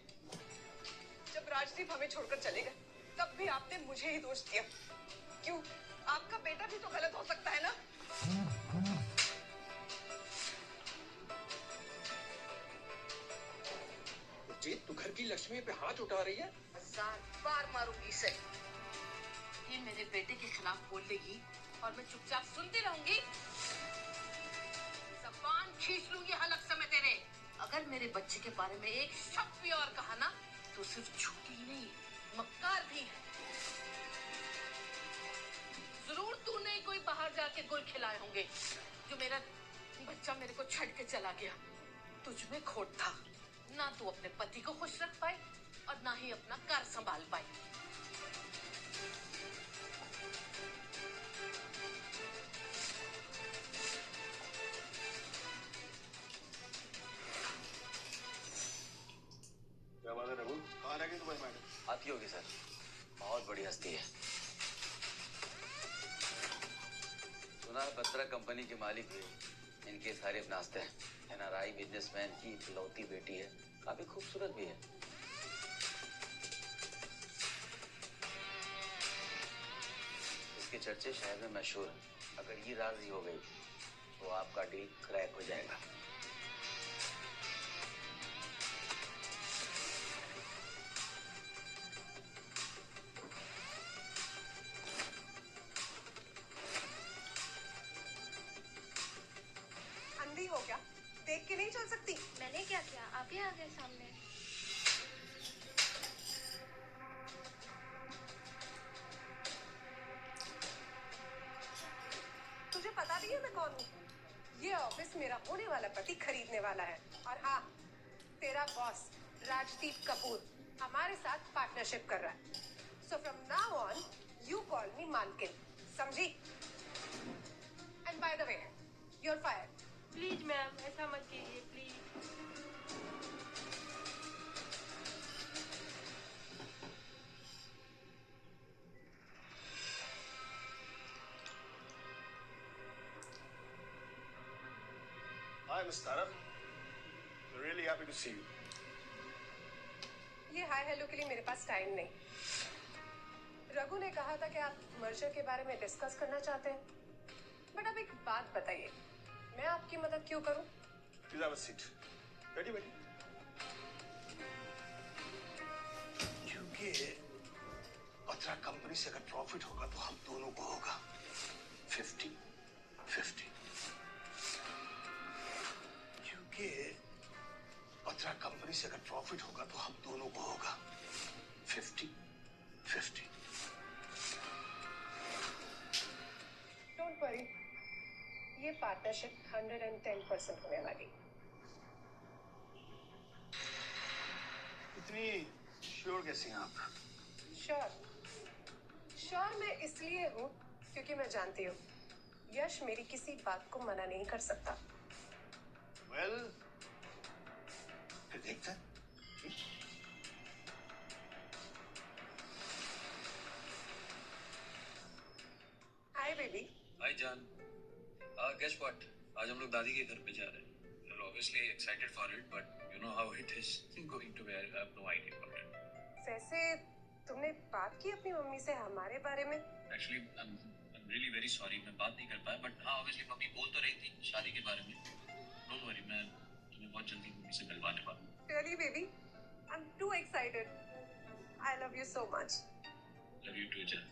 जब राजदीप हमें छोड़कर चले गए तब भी आपने मुझे ही दोष दिया। क्यों? आपका बेटा भी तो गलत हो सकता है ना? जीत, तू घर की लक्ष्मी पे हाथ उठा रही है? 1000 बार मारूंगी इसे। ये मेरे बेटे के खिलाफ बोल देगी और मैं चुपचाप सुनती रहूंगी। जबान खींच लूंगी हलक से मैं तेरे। अगर मेरे बच्चे के बारे में एक शब्द भी और कहा ना तो सिर्फ झूठी ही नहीं, मक्कार भी है। जरूर तूने कोई बाहर जाके गुल खिलाए होंगे जो मेरा बच्चा मेरे को छड़ के चला गया। तुझ में खोट था, ना तू अपने पति को खुश रख पाई और ना ही अपना घर संभाल पाई। क्या बात है रघु? कहाँ रह गई तुम्हारी मैडम? आती होगी सर, बहुत बड़ी हस्ती है। सुना है बत्रा कंपनी के मालिक भी इनके सारे नाश्ते हैं। एनआरआई बिजनेसमैन की इकलौती बेटी है, काफी खूबसूरत भी है। इसके चर्चे शहर में मशहूर हैं। अगर ये राजी हो गई तो आपका डील क्रैक हो जाएगा। अंधी हो क्या? देख के नहीं चल सकती? मैंने क्या किया? आप ही आ गए सामने। तुझे पता भी है मैं कौन हूँ? ये ऑफिस मेरा होने वाला पति खरीदने वाला है। और हाँ, तेरा बॉस राजदीप कपूर हमारे साथ पार्टनरशिप कर रहा है। So from now on you call me मालकिन, समझी? And by the way, you are fired. Please ma'am, ऐसा मत कीजिए please. Hi, Miss Taraf. We're really happy to see you. ये हाय हेलो के लिए मेरे पास टाइम नहीं। रघु ने कहा था कि आप मर्जर के बारे में डिस्कस करना चाहते हैं। बट अब एक बात बताइए, मैं आपकी मदद क्यों करूं? Please have a seat. बैठिए बैठिए। क्योंकि बत्रा कंपनी से अगर प्रॉफिट होगा तो हम दोनों को होगा 50-50। क्योंकि बत्रा कंपनी से अगर प्रॉफिट होगा तो हम दोनों को होगा 50-50। डोंट वरी, ये पार्टनरशिप 110% होने वाली। इतनी श्योर कैसे हैं आप? श्योर, श्योर मैं इसलिए हूँ क्योंकि मैं जानती हूँ यश मेरी किसी बात को मना नहीं कर सकता। वेल, फिर देखते हैं। हाय बेबी। हाय जान। Guess what? आज हम लोग दादी के घर पे जा रहे हैं। You're obviously excited for it, but you know how it is going to be. I have no idea about it. वैसे तुमने बात की अपनी मम्मी से हमारे बारे में? Actually, I'm really very sorry. मैं बात नहीं कर पाया, but हाँ, obviously मम्मी बोल तो रही थी शादी के बारे में. Don't worry, मैं तुम्हें बहुत जल्दी मम्मी से मिलवाने वाला हूँ. Really, baby? I'm too excited. I love you so much. Love you too, Jan.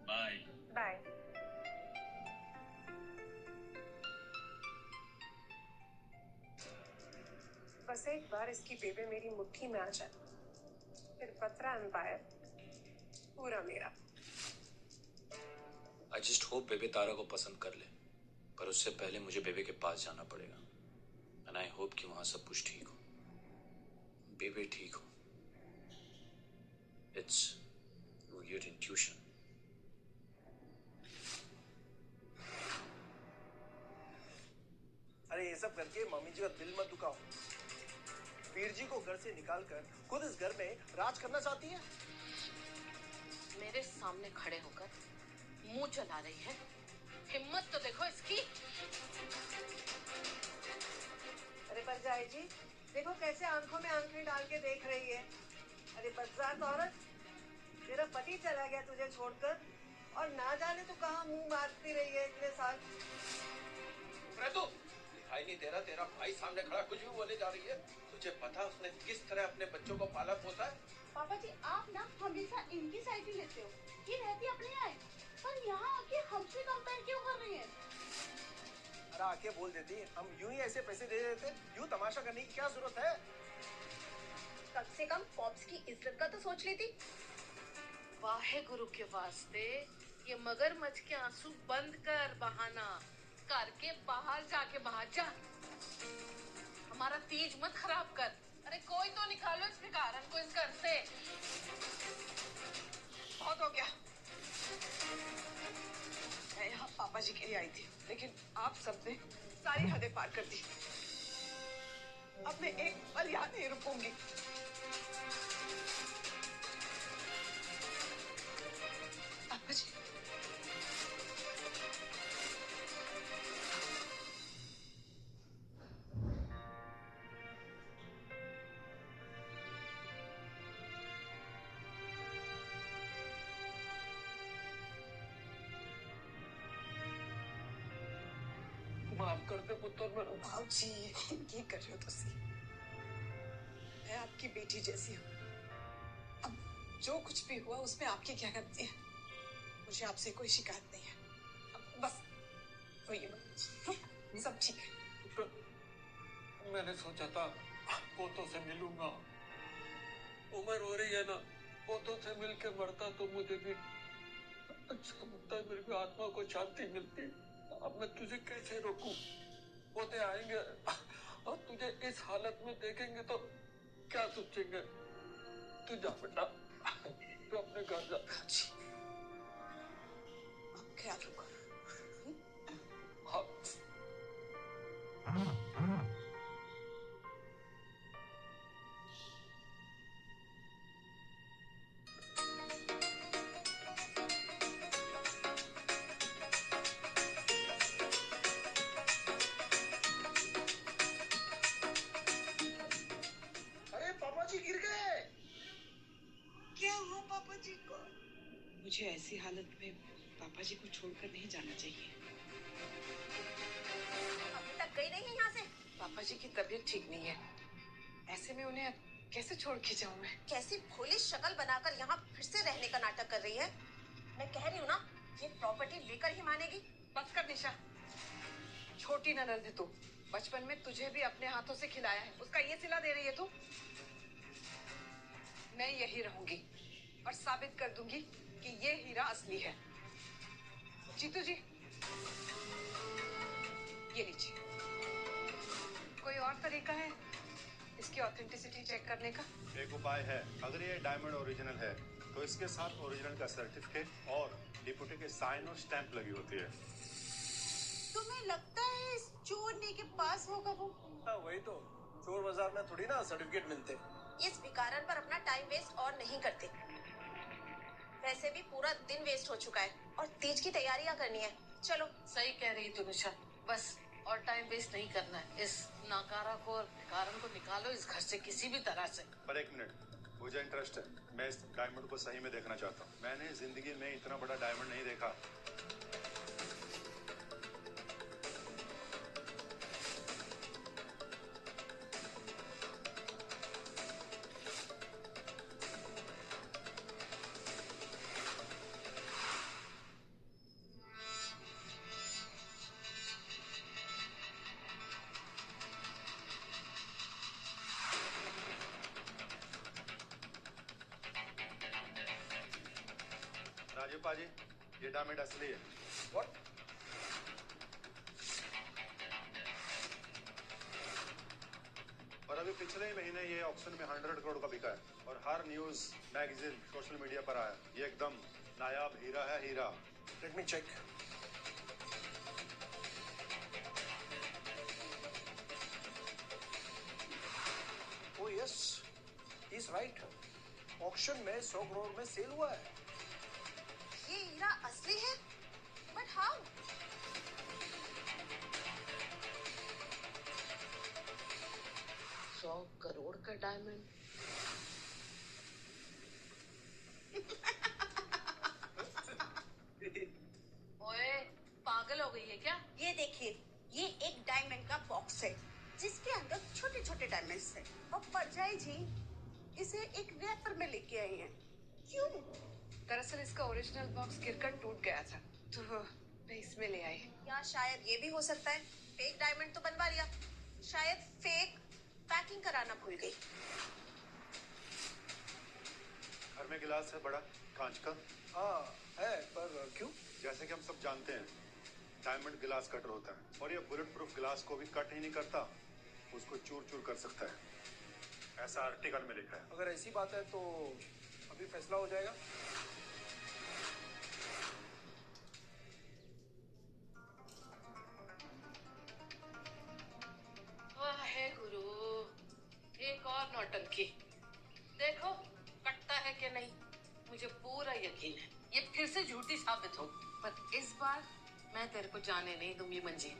Bye. Bye. बस एक बार इसकी बेबे मेरी मुट्ठी में आ जाए, फिर बत्रा एम्पायर पूरा मेरा। I just hope बेबे तारा को पसंद कर ले, पर उससे पहले मुझे बेबे के पास जाना पड़ेगा। And I hope कि वहाँ सब कुछ ठीक हो, बेबे ठीक हो। It's weird intuition. अरे ये सब करके मम्मी जी का दिल मत दुखाओ। वीर जी को घर से निकालकर खुद इस घर में राज करना चाहती है। मेरे सामने खड़े होकर मुंह चला रही है, हिम्मत तो देखो इसकी। अरे परजाई जी, देखो कैसे आंखों में आंखें डाल के देख रही है। अरे बदजात औरत, तेरा पति चला गया तुझे छोड़कर और ना जाने तो कहाँ मुंह मारती रही है इतने साल। तू दिखाई नहीं दे रहा? तेरा भाई सामने खड़ा कुछ भी बोले जा रही है। तुझे पता उसने किस तरह अपने बच्चों को पाला पोसा है? पापा जी आप ना हमेशा इनकी साइड ही लेते हो। ये रहती अपने यहाँ है, पर यहाँ आके हमसे कंपेयर क्यों कर रही है? अरे आके बोल देती, हम यूं ही ऐसे पैसे दे देते, यूं तमाशा करने की क्या जरूरत है? कम से कम पॉप्स की इज्जत का तो सोच लेती। वाहे गुरु के वास्ते ये मगरमच्छ के आंसू बंद कर, बहाना करके बाहर जाके बाहर जा। हमारा तीज मत खराब कर। अरे कोई तो निकालो इस भिखारन को इस घर से। बहुत हो गया। मैं यहाँ पापा जी के लिए आई थी, लेकिन आप सबने सारी हदें पार कर दी। अब मैं एक पल यहाँ नहीं रुकूंगी। पापा जी, माफ कर दे पुत्र मेरा। आओ जी, ये कर रहे हो तुसी। मैं आपकी बेटी जैसी हूँ। अब जो कुछ भी हुआ उसमें आपकी क्या गलती है? मुझे आपसे कोई शिकायत नहीं है। अब बस वही सब ठीक है। मैंने सोचा था पोतों से मिलूंगा। उम्र हो रही है ना, पोतों से मिलके मरता तो मुझे भी अच्छा लगता है, मेरी भी आत्मा को शांति मिलती। अब मैं तुझे कैसे रोकूं? पोते आएंगे और तुझे इस हालत में देखेंगे तो क्या सोचेंगे? तू जा बेटा, तू अपने घर जा। ख्याल रखो। हाँ। अरे पापा जी गिर गए। क्या हुआ पापा जी को? मुझे ऐसी हालत में पापा जी को छोड़कर नहीं जाना चाहिए। अभी तक गई नहीं यहाँ से। पापा जी की तबीयत ठीक नहीं है, ऐसे में उन्हें कैसे छोड़ के जाऊं मैं? कैसी भोली शक्ल बनाकर यहाँ फिर से रहने का नाटक कर रही है। मैं कह रही हूँ ना, ये प्रॉपर्टी लेकर ही मानेगी। बस कर निशा, छोटी ननद है तू। बचपन में तुझे भी अपने हाथों से खिलाया है, उसका ये सिला दे रही है तू? मैं यही रहूंगी और साबित कर दूंगी कि ये हीरा असली है। जीतू जी, ये लीजिए। कोई और तरीका है इसकी ऑथेंटिसिटी चेक करने का? एक उपाय है, अगर ये डायमंड ओरिजिनल है तो इसके साथ ओरिजिनल का सर्टिफिकेट और डिप्टी के साइन और स्टैंप लगी होती है। तुम्हें लगता है इस चोरने के पास होगा वो? हाँ वही तो, चोर बाजार में थोड़ी ना सर्टिफिकेट मिलते। इस विकारन पर अपना टाइम वेस्ट और नहीं करते। वैसे भी पूरा दिन वेस्ट हो चुका है और तीज की तैयारियां करनी है। चलो। सही कह रही तू निशा, बस और टाइम वेस्ट नहीं करना है। इस नाकारा को और कारण को निकालो इस घर से किसी भी तरह से। पर एक मिनट, मुझे इंटरेस्ट है, मैं इस डायमंड को सही में देखना चाहता हूँ। मैंने जिंदगी में इतना बड़ा डायमंड नहीं देखा। राजू पाजी, ये डायमंड असली है। What? और अभी पिछले ही महीने ये ऑक्शन में 100 करोड़ का बिका है और हर न्यूज, मैगजीन, सोशल मीडिया पर आया। ये एकदम नायाब हीरा है, हीरा। Let me check. Oh yes, he is right. Auction में 100 करोड़ में सेल हुआ है। ये हीरा असली है? But how? $100 करोड़ का डायमंड। ओए, पागल हो गई है क्या? ये देखिए, ये एक डायमंड का बॉक्स है जिसके अंदर छोटे छोटे डायमंड्स हैं और परजाई जी इसे एक रैपर में लेके आई हैं। क्यों? दरअसल इसका ओरिजिनल बॉक्स गिरकर टूट गया था तो मैं इसमें ले आई। या शायद ये भी हो सकता है फेक डायमंड तो बनवा लिया, शायद फेक पैकिंग कराना भूल गई। घर में गिलास है बड़ा कांच का। हाँ है, पर क्यों? जैसे कि हम सब जानते हैं, डायमंड गिलास कटर होता है और ये बुलेट प्रूफ गिलास को भी कट ही नहीं करता, उसको चूर चूर कर सकता है। ऐसा आर्टिकल में लिखा है। अगर ऐसी बात है तो अभी फैसला हो जाएगा। वाहे गुरु, एक और नौटंकी। देखो कटता है कि नहीं, मुझे पूरा यकीन है ये फिर से झूठी साबित हो, पर इस बार मैं तेरे को जाने नहीं दूंगी मंजीत।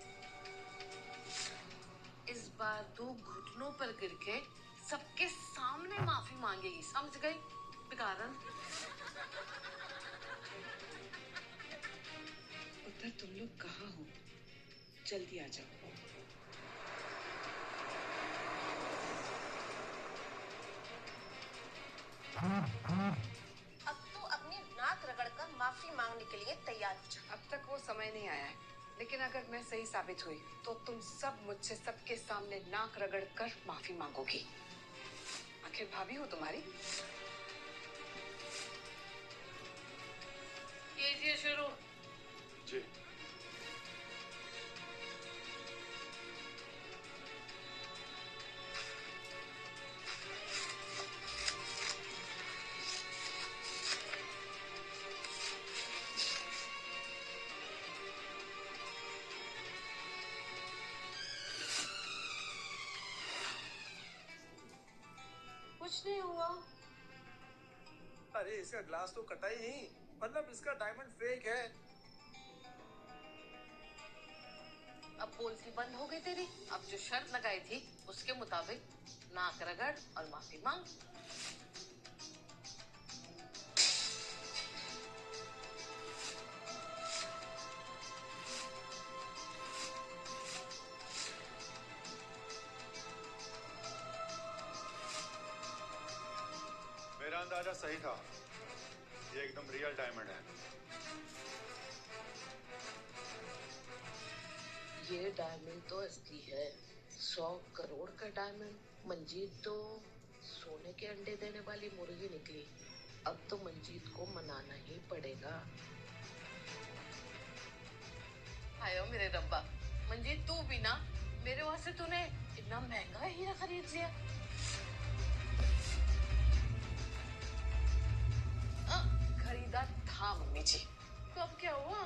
इस बार तू घुटनों पर गिर के सबके सामने माफी मांगेगी, समझ गई? बिकारन। पुत्र तुम लोग कहाँ हो? जल्दी आ जाओ। अब तू अपनी नाक रगड़कर माफी मांगने के लिए तैयार हो जा। अब तक वो समय नहीं आया है, लेकिन अगर मैं सही साबित हुई तो तुम सब मुझसे सबके सामने नाक रगड़कर माफी मांगोगी। आखिर भाभी हो तुम्हारी। कीजिए शुरू। जी। कुछ नहीं हुआ। अरे इसका ग्लास तो कटा ही नहीं, मतलब इसका डायमंड फेक है। अब बोलती बंद हो गई तेरी। अब जो शर्त लगाई थी उसके मुताबिक नाक रगड़ और माफी मांग। मेरा अंदाजा सही था, ये एकदम रियल डायमंड है। ये डायमंड तो असली है, 100 करोड़ का डायमंड। मंजीत तो सोने के अंडे देने वाली मुर्गी निकली। अब तो मंजीत को मनाना ही पड़ेगा। आयो मेरे रब्बा, मंजीत तू भी ना, मेरे वास्ते तूने इतना महंगा हीरा खरीद लिया। हाँ मम्मी जी। तो अब क्या हुआ?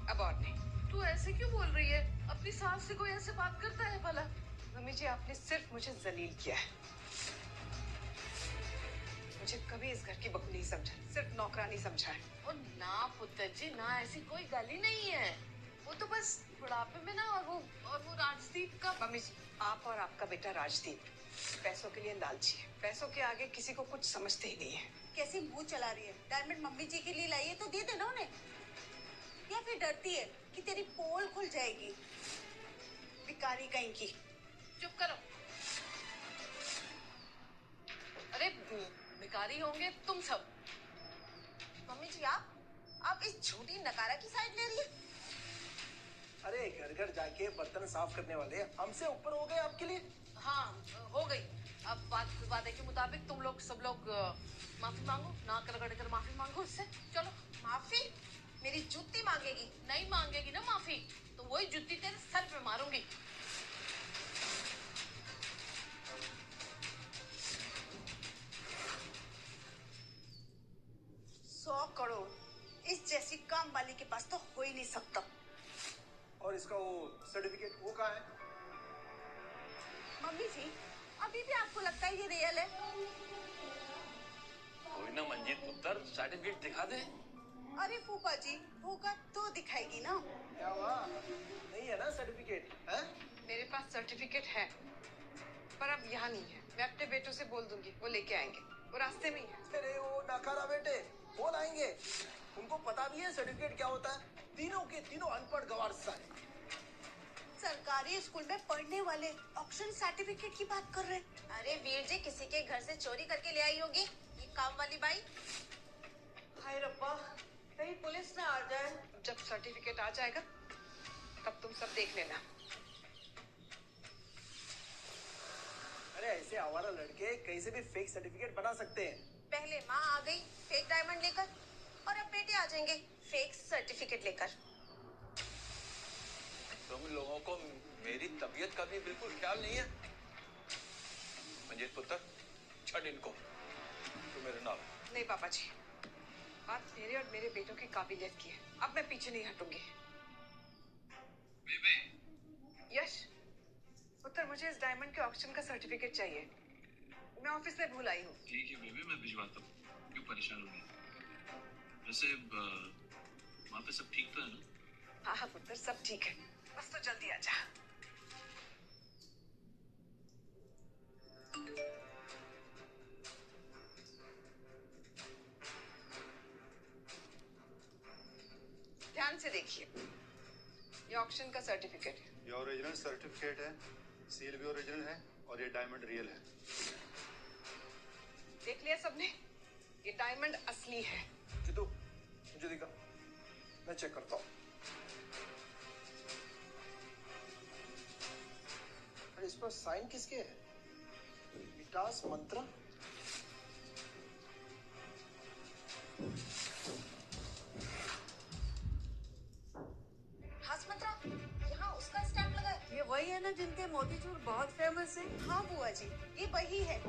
अब और नहीं। तू ऐसे क्यों बोल रही है? अपनी सास से कोई ऐसे बात करता है भला? मम्मी जी आपने सिर्फ मुझे जलील किया है। मुझे कभी इस घर की बहू नहीं समझा, सिर्फ नौकरानी समझा है। ओ ना पुत्र जी ना, ऐसी कोई गली नहीं है। वो तो बस बुढ़ापे में ना और वो राजदीप का। मम्मी जी आप और आपका बेटा राजदीप पैसों के लिए लालची है, पैसों के आगे किसी को कुछ समझते ही नहीं है। कैसी मुंह चला रही है? डायमंड मम्मी जी के लिए लाई है तो दे देना उन्हें, या फिर डरती है कि तेरी पोल खुल जाएगी? भिखारी कहीं की। चुप करो। अरे भिखारी होंगे तुम सब। मम्मी जी आप इस झूठी नकारा की साइड ले रही है? अरे घर घर जाके बर्तन साफ करने वाले हमसे ऊपर हो गए आपके लिए। हाँ हो गई। अब वादे के मुताबिक तुम लोग सब लोग माफी मांगो, नाक रगड़ कर माफी मांगो इससे। चलो। माफी? मेरी जूती मांगेगी? नहीं मांगेगी ना माफी, तो वही जूती तेरे सर पे मारूंगी। 100 करोड़ इस जैसी काम वाली के पास तो हो ही नहीं सकता। और इसका वो सर्टिफिकेट वो कहाँ है? मम्मी जी अभी भी आपको लगता है ये रियल है? कोई ना मंजीत पुत्र, सर्टिफिकेट दिखा दे। अरे फूफा जी होगा तो दिखाएगी ना। क्या हुआ? नहीं है ना सर्टिफिकेट? है? मेरे पास सर्टिफिकेट है पर अब यहाँ नहीं है। मैं अपने बेटों से बोल दूंगी, वो लेके आएंगे। वो रास्ते में ही है। अरे वो नकारा बेटे बोल आएंगे। उनको पता भी है सर्टिफिकेट क्या होता है? तीनों के तीनों अनपढ़ गवार साले। सरकारी स्कूल में पढ़ने वाले ऑक्शन सर्टिफिकेट की बात कर रहे हैं। अरे वीर जी किसी के घर से चोरी करके ले आई होगी ये काम वाली बाई। हाय रब्बा कहीं पुलिस ना आ जाए। जब सर्टिफिकेट आ जाएगा तब तुम सब देख लेना। अरे ऐसे आवारा लड़के कहीं से भी फेक सर्टिफिकेट बना सकते हैं। पहले माँ आ गई फेक डायमंड लेकर और अब बेटे आ जाएंगे फेक सर्टिफिकेट लेकर। तुम लोगों को मेरी तबीयत का भी बिल्कुल ख्याल नहीं है। मंजीत पुत्र छड़ इनको, तू मेरे नाल। नहीं पापा जी, बात मेरे और मेरे बेटों की काबिलियत की है। अब मैं पीछे नहीं हटूंगी। बेबे। यश पुत्र मुझे इस डायमंड के ऑक्शन का सर्टिफिकेट चाहिए। मैं ऑफिस में भूल आई हूँ। ठीक है बेबे, मैं भिजवाता हूँ, क्यों परेशान होगी। वैसे वहाँ पे सब ठीक तो है ना? हाँ हाँ पुत्र सब ठीक है, बस तो जल्दी आ जा। ध्यान से देखिए, ये ऑक्शन का सर्टिफिकेट है। ये ओरिजिनल सर्टिफिकेट है, सील भी ओरिजिनल है और ये डायमंड रियल है। देख लिया सबने? ये डायमंड असली है। जितू मुझे दिखा, मैं चेक करता हूँ। अरे इस पर साइन किसके है? विकास मंत्रा। हासमत्रा यहाँ उसका स्टैम्प लगा है। ये वही है ना जिनके मोतीचूर बहुत फेमस है? हाँ बुआ जी ये वही है।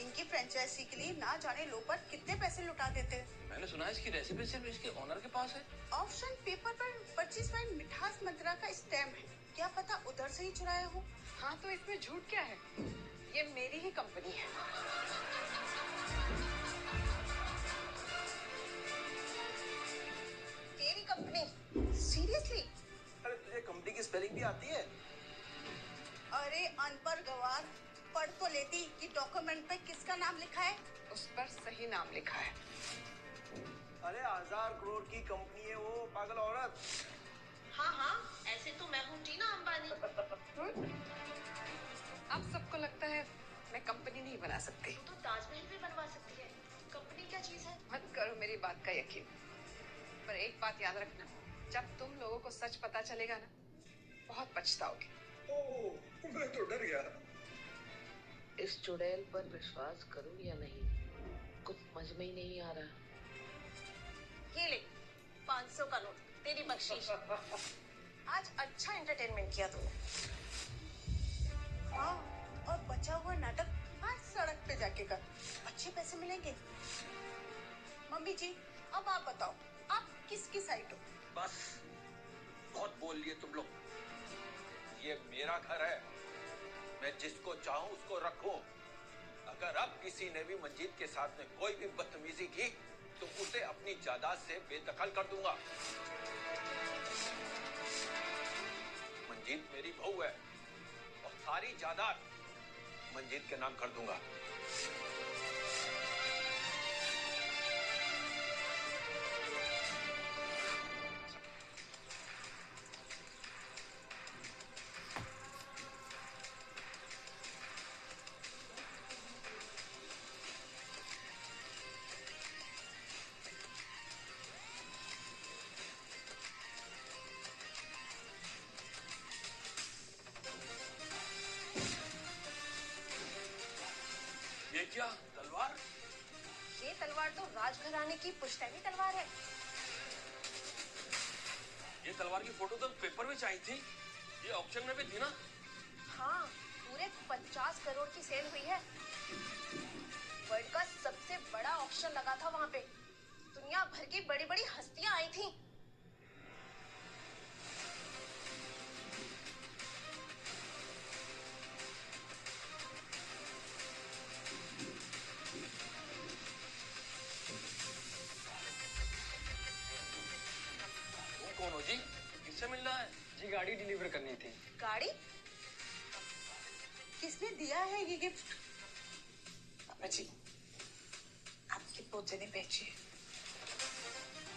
इनकी फ्रेंचाइजी के लिए ना जाने लोग पर कितने पैसे लुटा देते हैं। मैंने सुना है इसकी रेसिपी सिर्फ इसके ओनर के पास है। ऑप्शन पेपर पर परचेज बाय मिठास मंत्रा का स्टैम्प है। क्या पता उधर से ही चुराया हो। हाँ तो इसमें झूठ क्या है? ये मेरी ही कंपनी है। तेरी कंपनी? सीरियसली? अरे तुझे कंपनी की स्पेलिंग भी आती है? अरे अनपढ़ गवार, पढ़ तो लेती कि डॉक्यूमेंट पे किसका नाम लिखा है। उस पर सही नाम लिखा है। अरे 1000 करोड़ की कंपनी है वो, पागल औरत। हाँ हाँ ऐसे तो मैं हूँ टीना अंबानी। अब सबको लगता है मैं कंपनी नहीं बना सकती। तो ताजमहल भी बनवा सकती है, कंपनी क्या चीज है? मत करो मेरी बात का यकीन, पर एक बात याद रखना, जब तुम लोगों को सच पता चलेगा ना बहुत पछताओगे। ओह मैं तो डर गया। इस चुड़ैल पर विश्वास करूं या नहीं, कुछ समझ में ही नहीं आ रहा। ये ले 500 का नोट, तेरी बख्शीश। आज अच्छा एंटरटेनमेंट किया तूने। हाँ और बचा हुआ नाटक आज सड़क पे जाके कर, अच्छे पैसे मिलेंगे। मम्मी जी अब आप बताओ, आप किसकी साइड हो? बस बहुत बोल लिए तुम लोग। ये मेरा घर है, मैं जिसको चाहूं उसको रखूं। अगर अब किसी ने भी मंजीत के साथ में कोई भी बदतमीजी की तो उसे अपनी जायदाद से बेदखल कर दूंगा। मंजीत मेरी बहू है और सारी जायदाद मंजीत के नाम कर दूंगा। ये क्या तलवार? ये तलवार तो राजघराने की पुश्तैनी तलवार है। ये तलवार की फोटो तो पेपर में आई थी, ये ऑक्शन में भी थी ना? हाँ, पूरे 50 करोड़ की सेल हुई है। वर्ल्ड का सबसे बड़ा ऑक्शन लगा था वहाँ पे। दुनिया भर की बड़ी बड़ी हस्तियां आई थी। कौन हो जी? किससे मिलना है? जी गाड़ी डिलीवर करनी थी। गाड़ी? किसने दिया है ये गिफ्ट? पापा जी, आपके पोते ने भेजी है।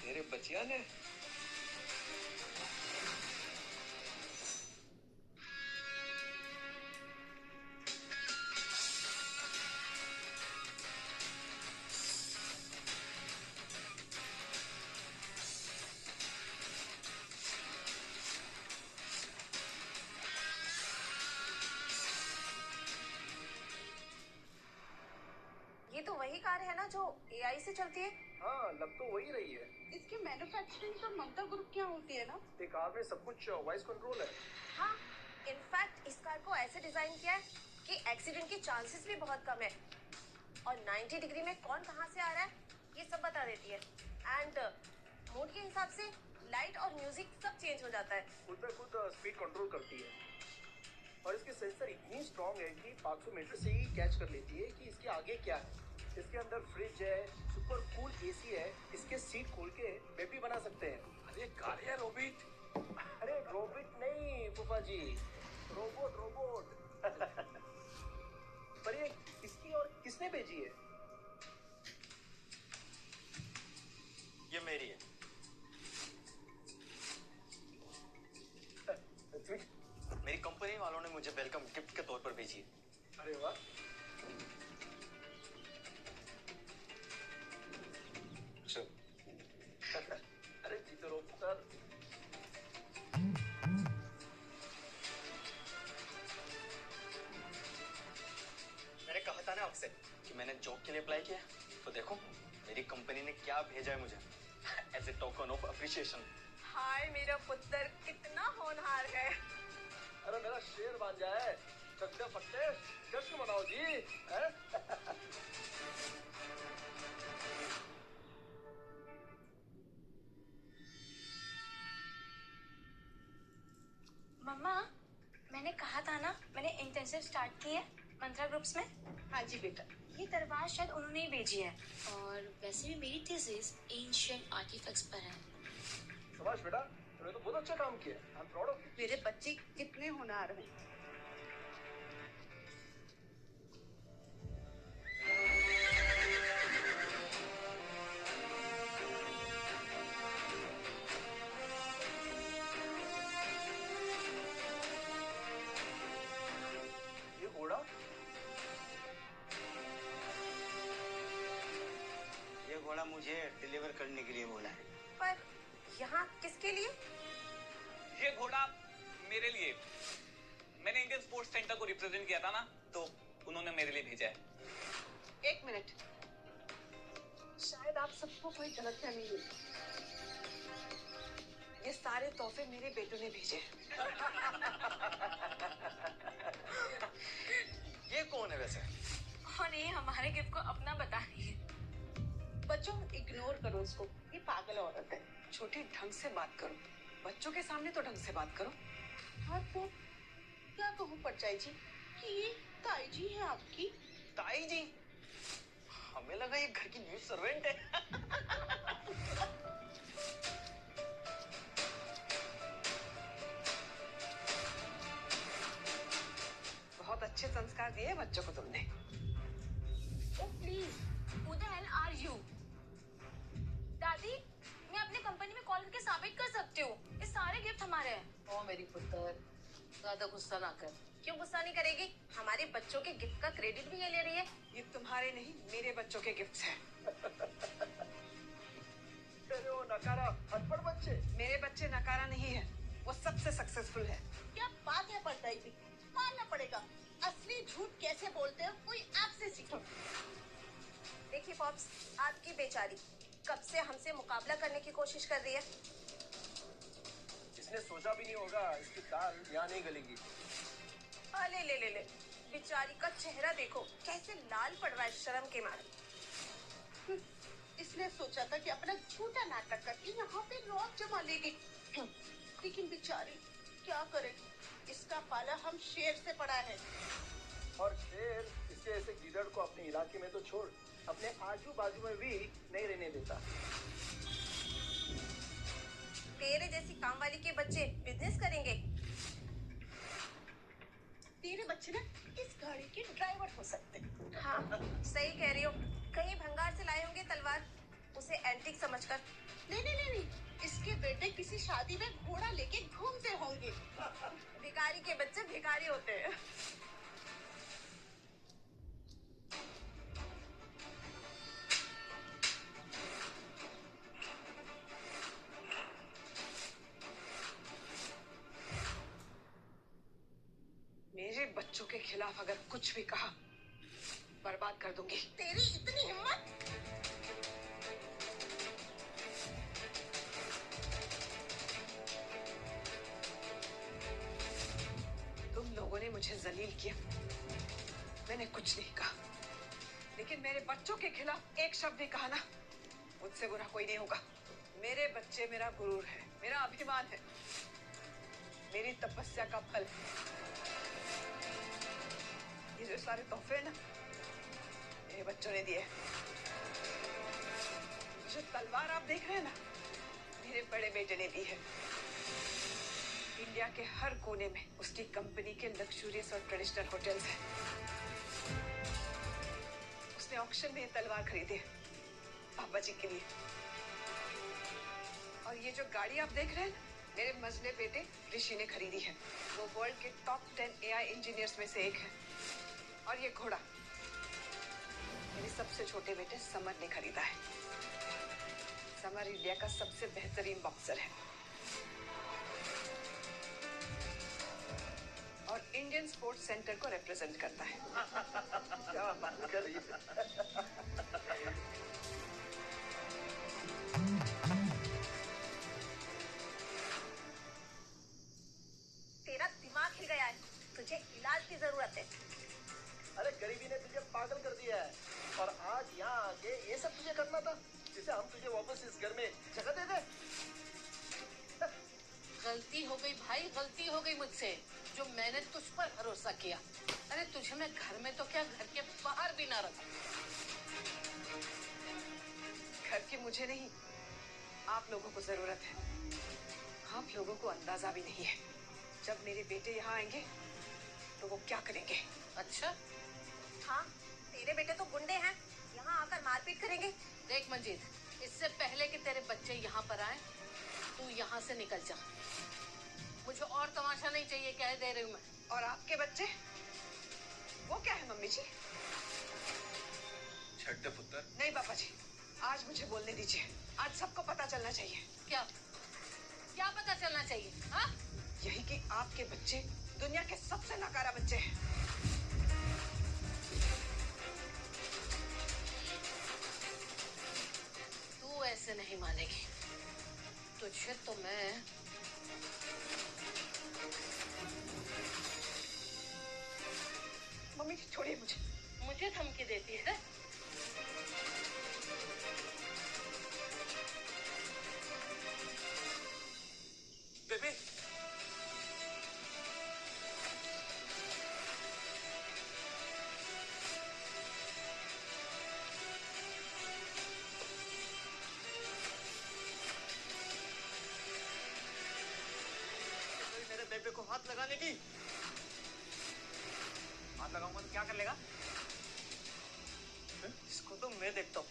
तेरे बचिया ने? ये तो वही कार है ना जो एआई से चलती है? हाँ, लग तो वही रही है। इसकी मैन्युफैक्चरिंग तो ममता ग्रुप क्या होती है ना? ये कार में सब कुछ वॉइस कंट्रोल है। हाँ, इनफैक्ट इस कार को ऐसे डिजाइन किया है कि एक्सीडेंट के चांसेस भी बहुत कम है। और 90 डिग्री में कौन कहाँ से आ रहा है ये सब बता देती है। एंड मूड के हिसाब से लाइट और म्यूजिक सब चेंज हो जाता है। खुद पे खुद स्पीड कंट्रोल करती है। और इसके सेंसर इतनी स्ट्रॉन्ग है कि 500 मीटर से ही कैच कर लेती है कि इसके आगे क्या है। इसके अंदर फ्रिज है, सुपर कूल एसी है, इसके सीट खोल के बेबी बना सकते हैं। अरे कार है रोबिट? अरे रोबिट नहीं फूफा जी, रोबोट रोबोट। पर ये किसकी और किसने भेजी है? ये मेरी है। मेरी कंपनी वालों ने मुझे वेलकम गिफ्ट के तौर पर भेजी है। अरे वाह। अरे जीतो रोबोट। मैंने कहा था ना आपसे कि मैंने जॉब के लिए अप्लाई किया, तो देखो मेरी कंपनी ने क्या भेजा है मुझे as a token of appreciation. हाय मेरा पुत्र कितना होनहार है। अरे मेरा शेर बन जाए। चकते फट्टे जश्न मनाओ जी। हैं? मम्मा, मैंने कहा था ना मैंने इंटर्नशिप स्टार्ट की है मंत्रा ग्रुप्स में। हाँ जी बेटा। ये तलवार शायद उन्होंने ही भेजी है। और वैसे भी मेरी थीसिस एंशिएंट आर्टिफैक्ट्स पर है। शाबाश बेटा, तूने तो बहुत अच्छा काम किया। I am proud of you. मेरे बच्चे कितने होनहार हैं। ये घोड़ा? ये घोड़ा मुझे डिलीवर करने के लिए बोला है। पर यहाँ किसके लिए? ये घोड़ा मेरे लिए। मैंने इंडियन स्पोर्ट्स सेंटर को रिप्रेजेंट किया था ना, तो उन्होंने मेरे लिए भेजा है। एक मिनट, शायद आप सबको कोई गलतफहमी हुई। ये सारे तोहफे मेरे बेटों ने भेजे। ये कौन है वैसे? और ये हमारे गिफ्ट को अपना बता रही है। बच्चों इग्नोर करो इसको, पागल औरत है। छोटी ढंग से बात करो, बच्चों के सामने तो ढंग से बात करो। हाँ तो क्या कहूँ परचाई जी कि ये ताई जी है आपकी। ताई जी? हमें लगा ये घर की न्यू सर्वेंट है। बहुत अच्छे संस्कार दिए बच्चों को तुमने। Oh please, who the hell are you? दादी, मैं अपनी कंपनी में कॉल करके साबित कर सकती हूँ, ये सारे गिफ्ट हमारे हैं। ओ मेरी पुत्र, ज्यादा गुस्सा ना कर। क्यों गुस्सा नहीं करेगी? हमारे बच्चों के गिफ्ट का क्रेडिट भी ये ले रही है। ये तुम्हारे नहीं, मेरे बच्चों के गिफ्ट्स हैं। अरे वो नकारा अनपढ़ बच्चे। मेरे बच्चे नकारा नहीं है, वो सबसे सक्सेसफुल है। क्या बात है परचाई जी, मानना पड़ेगा। असली झूठ कैसे बोलते हो कोई आपसे सीखो। देखिए पॉप्स, आपकी बेचारी कब से हमसे मुकाबला करने की कोशिश कर रही है। इसने सोचा भी नहीं होगा इसकी दाल यहाँ नहीं गलेगी। ले ले ले ले, बेचारी का चेहरा देखो कैसे लाल पड़ रहा है शर्म के मारे। इसने सोचा था कि अपना झूठा नाटक करके यहाँ पे रौब जमा लेगी, लेकिन बेचारी क्या करे, इसका पाला हम शेर से पड़ा है। और शेर इसके ऐसे गिदड़ को अपने इलाके में तो छोड़, अपने आजू बाजू में भी नहीं रहने देता। तेरे जैसी काम वाली के बच्चे बिजनेस करेंगे। तेरे बच्चे ना इस गाड़ी के ड्राइवर हो सकते। हाँ सही कह रही हो, कहीं भंगार से लाए होंगे तलवार, उसे एंटीक समझकर। नहीं नहीं नहीं नहीं, इसके बेटे किसी शादी में घोड़ा लेके घूमते होंगे। भिखारी के बच्चे भिखारी होते हैं। मेरे बच्चों के खिलाफ अगर कुछ भी कहा, बर्बाद कर दूंगी। तेरी इतनी हिम्मत? तुम लोगों ने मुझे जलील किया, मैंने कुछ नहीं कहा, लेकिन मेरे बच्चों के खिलाफ एक शब्द भी कहा ना, मुझसे बुरा कोई नहीं होगा। मेरे बच्चे मेरा गुरूर है, मेरा अभिमान है, मेरी तपस्या का फल है। ये जो सारे तोहफे हैं ना, मेरे बच्चों ने दिए। जो तलवार आप देख रहे हैं ना, मेरे बड़े बेटे ने दी है। इंडिया के हर कोने में उसकी कंपनी के लग्जूरियस और ट्रेडिशनल होटल्स हैं। उसने ऑक्शन में ये तलवार खरीदी है पापा जी के लिए। और ये जो गाड़ी आप देख रहे हैं, मेरे मजले बेटे ऋषि ने खरीदी है। वो वर्ल्ड के टॉप 10 AI इंजीनियर्स में से एक है। और ये घोड़ा मेरे सबसे छोटे बेटे समर ने खरीदा है। समर इंडिया का सबसे बेहतरीन बॉक्सर है और इंडियन स्पोर्ट्स सेंटर को रिप्रेजेंट करता है। क्या बात कर रही है? तेरा दिमाग हिल गया है, तुझे इलाज की जरूरत है। अरे गरीबी ने तुझे पागल कर दिया है, और आज यहाँ आके ये सब तुझे करना था, जिसे हम तुझे वापस इस घर में जगह दे दे। गलती हो गई भाई, गलती हो गई मुझसे, जो मैंने तुझ पर भरोसा किया। अरे तुझे मैं घर में तो क्या, घर के बाहर भी ना रखूं। घर की मुझे नहीं, आप लोगों को जरूरत है। आप लोगों को अंदाजा भी नहीं है, जब मेरे बेटे यहाँ आएंगे तो वो क्या करेंगे। अच्छा हाँ, तेरे बेटे तो गुंडे हैं, यहाँ आकर मारपीट करेंगे। देख मंजीत, इससे पहले कि तेरे बच्चे यहाँ पर आए, तू यहाँ से निकल जा। मुझे और तमाशा नहीं चाहिए, कह दे रही हूँ मैं। और आपके बच्चे, वो क्या है मम्मी जी? छड्डे पुत्र। नहीं पापा जी, आज मुझे बोलने दीजिए। आज सबको पता चलना चाहिए। क्या क्या पता चलना चाहिए? हाँ, यही कि आपके बच्चे दुनिया के सबसे नकारा बच्चे हैं। तू ऐसे नहीं मानेगी, तुझे तो मैं मम्मी जी छोड़िए मुझे धमकी देती है। बेबे को हाथ लगाने की। हाथ लगाऊंगा तो क्या कर लेगा? इसको तो मैं देखता हूँ।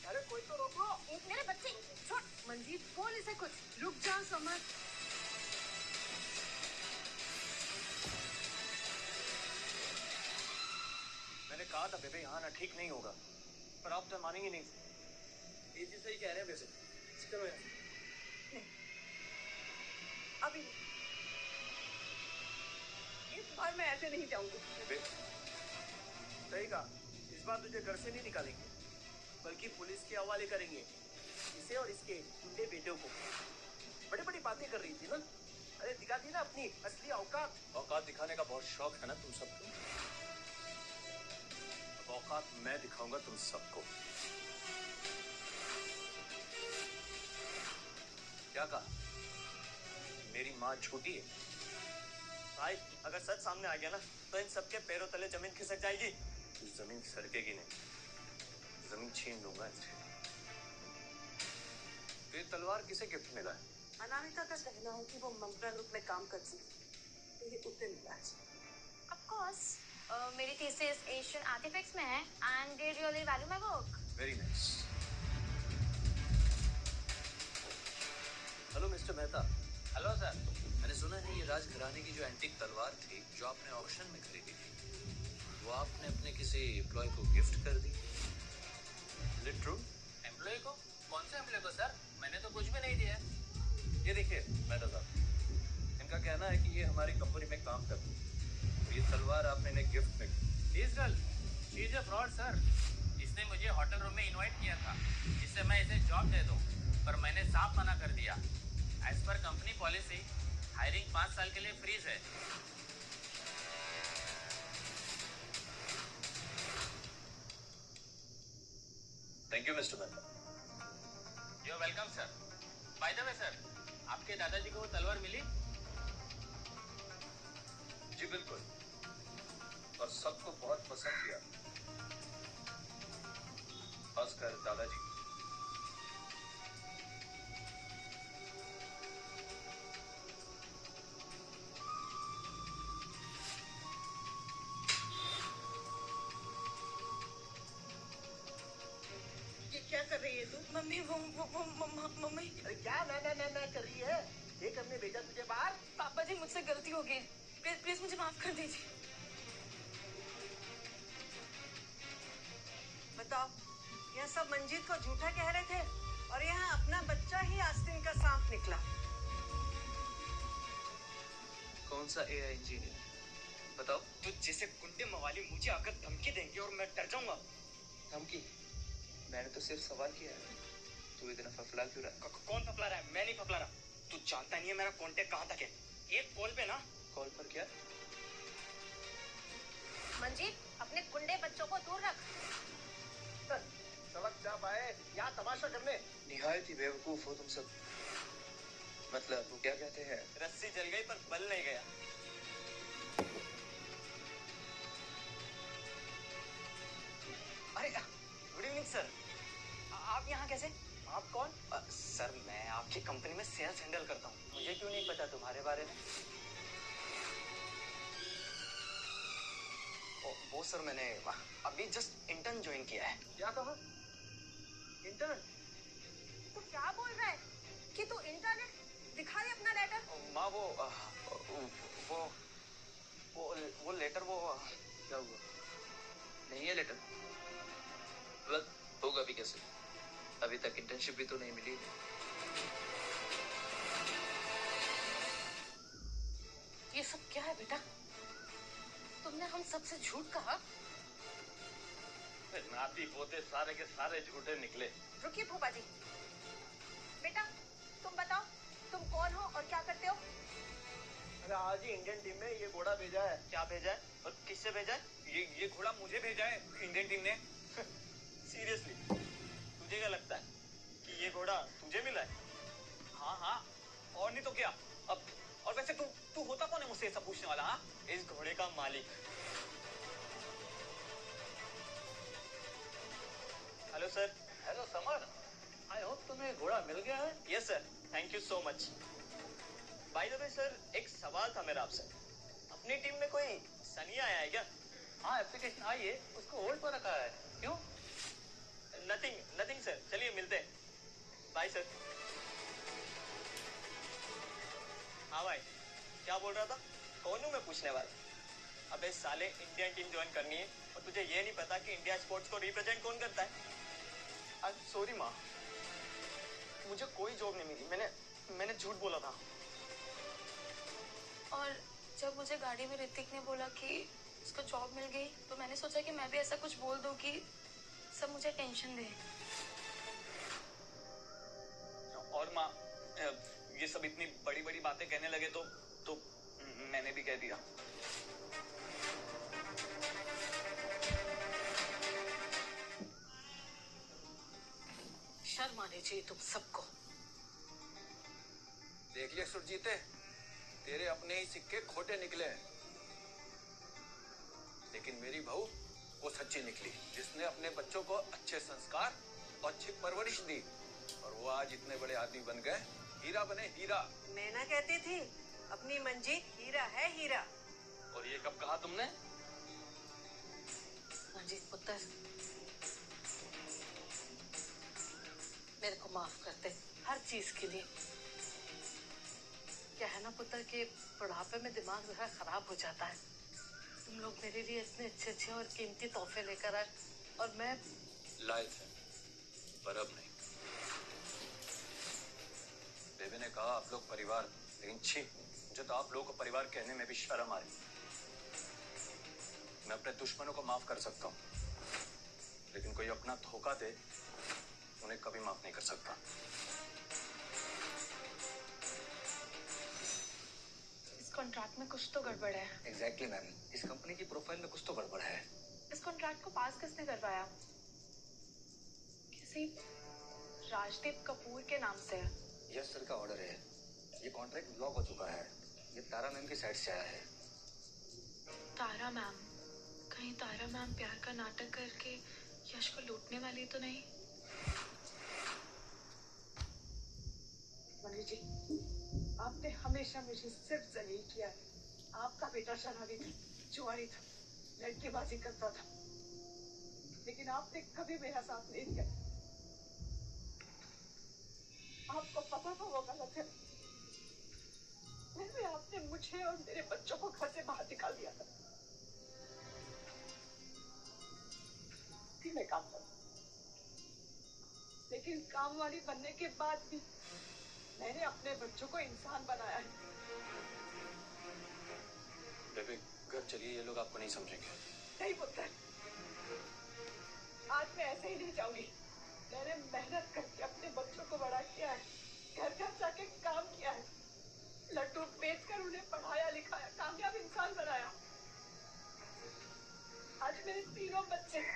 अरे कोई तो रोक लो। मेरे बच्चे छोड़। मंजीत बोल इसे कुछ। रुक जा समर। मैंने कहा था बेबे यहाँ ना ठीक नहीं होगा, पर आप तो मानेंगे नहीं। ये जी सही कह रहे हैं वैसे। चलो यार। अभी नहीं। इस बार मैं ऐसे नहीं जाऊंगी। बेबे सही कहा, इस बार तुझे घर से नहीं निकालेंगे, बल्कि पुलिस के हवाले करेंगे इसे और इसके गुंडे बेटों को। बड़ी बड़ी बातें कर रही थी ना, अरे दिखा दी ना अपनी असली औकात। औकात दिखाने का बहुत शौक है ना तुम सबको। अब औकात मैं दिखाऊंगा तुम सबको। क्या कहा? मेरी माँ झूठी है? भाई अगर सच सामने आ गया ना तो इन सबके पैरों तले जमीन खिसक जाएगी। जमीन सरकेगी नहीं, जमीन छीन लूंगा इनसे। ये तलवार किसे गिफ्ट मिला है? अनामिका का कहना है कि वो ममता ग्रुप में काम करती है, तो ये उतने मिला है। Of course, मेरी थीसिस एशियन आर्टिफैक्ट्स में है and they really value my work. Very nice. Hello mister Mehta. Hello sir. मैंने सुना है ये राजघराने की जो एंटीक तलवार थी जो आपने ऑक्शन में खरीदी थी, वो आपने अपने किसी एम्प्लॉय को गिफ्ट कर दी। Is it true? एम्प्लॉय को? कौन से एम्प्लॉय को सर? मैंने तो कुछ भी नहीं दिया। ये देखिए मेहता साहब, इनका कहना है कि ये हमारी कंपनी में काम करती है। ये तलवार आपने इन्हें गिफ्ट में दी। This girl, she is a fraud sir. इसने मुझे होटल रूम में इनवाइट किया था जिससे मैं इसे जॉब दे दूं, पर मैंने साफ मना कर दिया। As per company policy hiring 5 साल के लिए फ्रीज है। Thank you mister Mehta. You are welcome sir. By the way sir, आपके दादाजी को वो तलवार मिली? जी बिल्कुल, और सबको बहुत पसंद किया, खासकर दादाजी। ये क्या कर रही है तू? मम्मी वो मम्मी। अरे क्या ना कर रही है? ये करने भेजा तुझे बाहर? पापा जी मुझसे गलती हो गई, प्लीज मुझे माफ कर दीजिए। बताओ, यह सब मंजीत को झूठा कह रहे थे और यहाँ अपना बच्चा ही आस्तीन का सांप निकला। कौन सा एआई इंजीनियर? बताओ। तो जैसे गुंडे मवाली मुझे आकर धमकी देंगे और मैं डर जाऊंगा। धमकी? मैंने तो सिर्फ सवाल किया है। तू इतना फफला क्यों रहा है? कौन फफला रहा है? मैं नहीं फफला रहा। तू जानता नहीं है मेरा कांटेक्ट कहाँ तक है। एक कॉल पे ना। कॉल पर क्या? मंजीत, अपने गुंडे बच्चों को दूर रख। सड़क जा पाए यहाँ तमाशा करने। निहायत ही बेवकूफ हो तुम सब। मतलब वो क्या कहते हैं, रस्सी जल गई पर बल नहीं गया। अरे गुड इवनिंग सर। आप यहाँ कैसे? आप कौन? सर मैं आपकी कंपनी में सेल्स हैंडल करता हूँ। मुझे क्यों नहीं पता तुम्हारे बारे में? वो सर मैंने अभी जस्ट इंटर्न ज्वाइन किया है। क्या कहा? इंटर्न? तू क्या बोल रहा है कि तू इंटर्न है? दिखा दे अपना लेटर। माँ वो लेटर वो क्या हुआ? नहीं है लेटर। होगा भी कैसे? अभी तक इंटर्नशिप भी तो नहीं मिली। ये सब क्या है बेटा? तुमने हम सबसे झूठ कहा? नाती पोते सारे के सारे झूठे निकले। रुकिए फूफा जी। बेटा तुम बताओ, तुम कौन हो और क्या करते हो? अरे आज ही इंडियन टीम में ये घोड़ा भेजा है। क्या भेजा है और किससे भेजा है? ये घोड़ा मुझे भेजा है इंडियन टीम ने। सीरियसली? तुझे क्या लगता है कि ये घोड़ा तुझे मिला है? हाँ और नहीं तो क्या। अब और वैसे तू होता कौन है मुझसे ये सब पूछने वाला? हाँ, इस घोड़े का मालिक। Hello sir. Hello summer, I hope तुम्हें घोड़ा मिल गया है? Yes sir, thank you so much. Bye the way sir, एक सवाल था मेरा आपसे। अपनी टीम में कोई सनिया आया है क्या? हाँ, एप्लीकेशन आई है, उसको होल्ड पर रखा है। क्यों? नथिंग नथिंग सर, चलिए मिलते हैं। Bye sir. हाँ भाई, क्या बोल रहा था? कौन हूँ मैं पूछने वाला? अबे साले, इंडियन टीम ज्वाइन करनी है और तुझे ये नहीं पता कि इंडिया स्पोर्ट्स को रिप्रेजेंट कौन करता है? आई एम सॉरी माँ, मुझे कोई जॉब नहीं मिली। मैंने झूठ बोला था। और जब मुझे गाड़ी में ऋतिक ने बोला कि उसको जॉब मिल गई, तो मैंने सोचा कि मैं भी ऐसा कुछ बोल दूं कि सब मुझे टेंशन दे। और माँ, ये सब इतनी बड़ी बड़ी बातें कहने लगे तो मैंने भी कह दिया। शर्म आनी चाहिए तुम सबको। देखिए सुरजीते, तेरे अपने ही सिक्के खोटे निकले हैं, लेकिन मेरी बहू वो सच्ची निकली, जिसने अपने बच्चों को अच्छे संस्कार और अच्छी परवरिश दी, और वो आज इतने बड़े आदमी बन गए, हीरा बने हीरा। मैं ना कहती थी, अपनी मंजीत हीरा है हीरा। और ये कब कहा तुमने? मंजीत पुत्र, मेरे को माफ कर दे हर चीज के लिए। क्या है ना पुत्र कि बुढ़ापे में दिमाग जरा खराब हो जाता है। तुम लोग मेरे लिए इतने अच्छे अच्छे और कीमती तोहफे लेकर आए, और मैं लाए थे, पर अब नहीं। बेबी ने कहा आप लोग परिवार, लेकिन छी, मुझे तो आप लोगों को परिवार कहने में भी शर्म आ रही। मैं अपने दुश्मनों को माफ कर सकता हूँ, लेकिन कोई अपना धोखा दे उन्हें कभी माफ नहीं कर सकता। इस कॉन्ट्रैक्ट में कुछ तो गड़बड़ है। एग्जैक्टली मैम, इस कंपनी की प्रोफाइल में कुछ तो गड़बड़ है। इस कॉन्ट्रैक्ट को पास किसने करवाया? किसी राजदीप कपूर के नाम से है। यस सर का ऑर्डर है। ये कॉन्ट्रैक्ट ब्लॉक हो चुका है। ये तारा मैम की साइड से आया है। तारा मैम? कहीं तारा मैम प्यार का नाटक करके यश को लूटने वाली तो नहीं? मनी जी, आपने हमेशा मुझे सिर्फ जलील किया है। आपका बेटा शराबी था, जुआरी था, लड़केबाजी करता था, लेकिन आपने कभी मेरा साथ नहीं दिया। आपको पता था वो गलत है, फिर भी आपने मुझे और मेरे बच्चों को घर से बाहर निकाल दिया था। मैं काम कर, लेकिन काम वाली बनने के बाद भी मैंने अपने बच्चों को इंसान बनाया है। बेबी घर चलिए, ये लोग आपको नहीं समझेंगे। नहीं पुत्र, आज मैं ऐसे ही नहीं जाऊंगी। मैंने मेहनत करके अपने बच्चों को बड़ा किया है, घर घर जाके काम किया है, लड्डू बेचकर उन्हें पढ़ाया लिखाया, कामयाब इंसान बनाया। आज मेरे तीनों बच्चे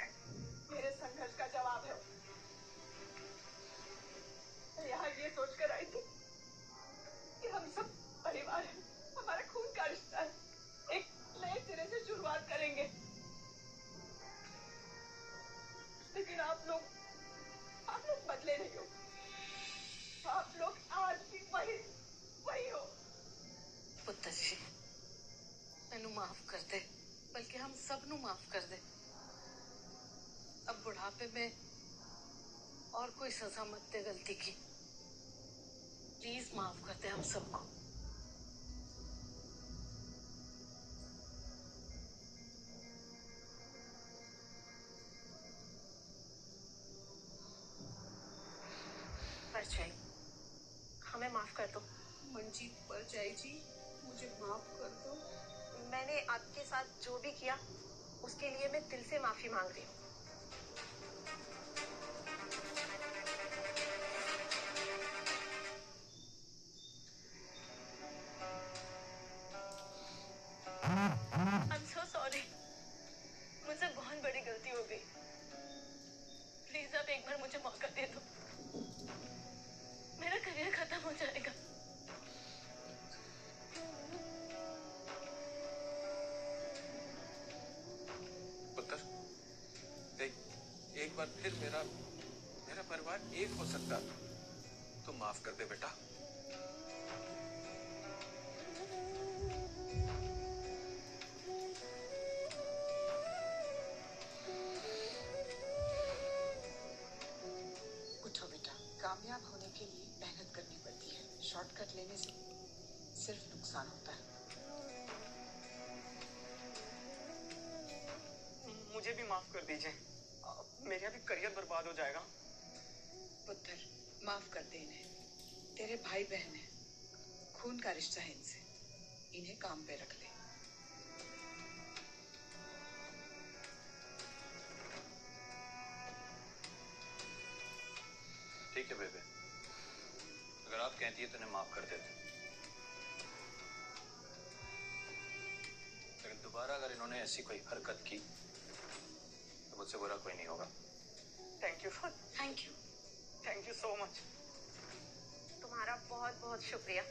मेरे संघर्ष का जवाब है। मैं यहाँ ये सोचकर आई थी कि हम सब परिवार हैं, हमारा खून का रिश्ता है, एक नए सिरे से शुरुआत करेंगे। लेकिन आप लोग बदले नहीं हो। आप लोग आज भी वही हो। पुत्र जी, मैनू माफ कर दे, बल्कि हम सब नू माफ कर दे। अब बुढ़ापे में और कोई सजा मत दे गलती की। प्लीज माफ कर दे हम सबको। परछाई, हमें माफ कर दो। मंजीत परछाई जी, मुझे माफ कर दो। मैंने आपके साथ जो भी किया उसके लिए मैं दिल से माफी मांग रही हूँ। I'm so sorry. मुझसे बहुत बड़ी गलती हो गई। प्लीज आप एक बार मुझे मौका दे दो, मेरा करियर खत्म हो जाएगा। पुत्र, एक बार फिर मेरा परिवार एक हो सकता था। तू माफ कर दे बेटा। उठो बेटा, कामयाब होने के लिए मेहनत करनी पड़ती है। शॉर्टकट लेने से सिर्फ नुकसान होता है। मुझे भी माफ कर दीजिए, मेरा भी करियर बर्बाद हो जाएगा। पुत्र, माफ कर दे इन्हें। तेरे भाई बहन है, खून का रिश्ता है इनसे। इन्हें काम पे रख ले। ठीक है बेबे, अगर आप कहती है तो इन्हें माफ कर देते, लेकिन दोबारा अगर इन्होंने ऐसी कोई हरकत की तो मुझसे बुरा कोई नहीं होगा। Thank you thank you so much. तुम्हारा बहुत बहुत शुक्रिया।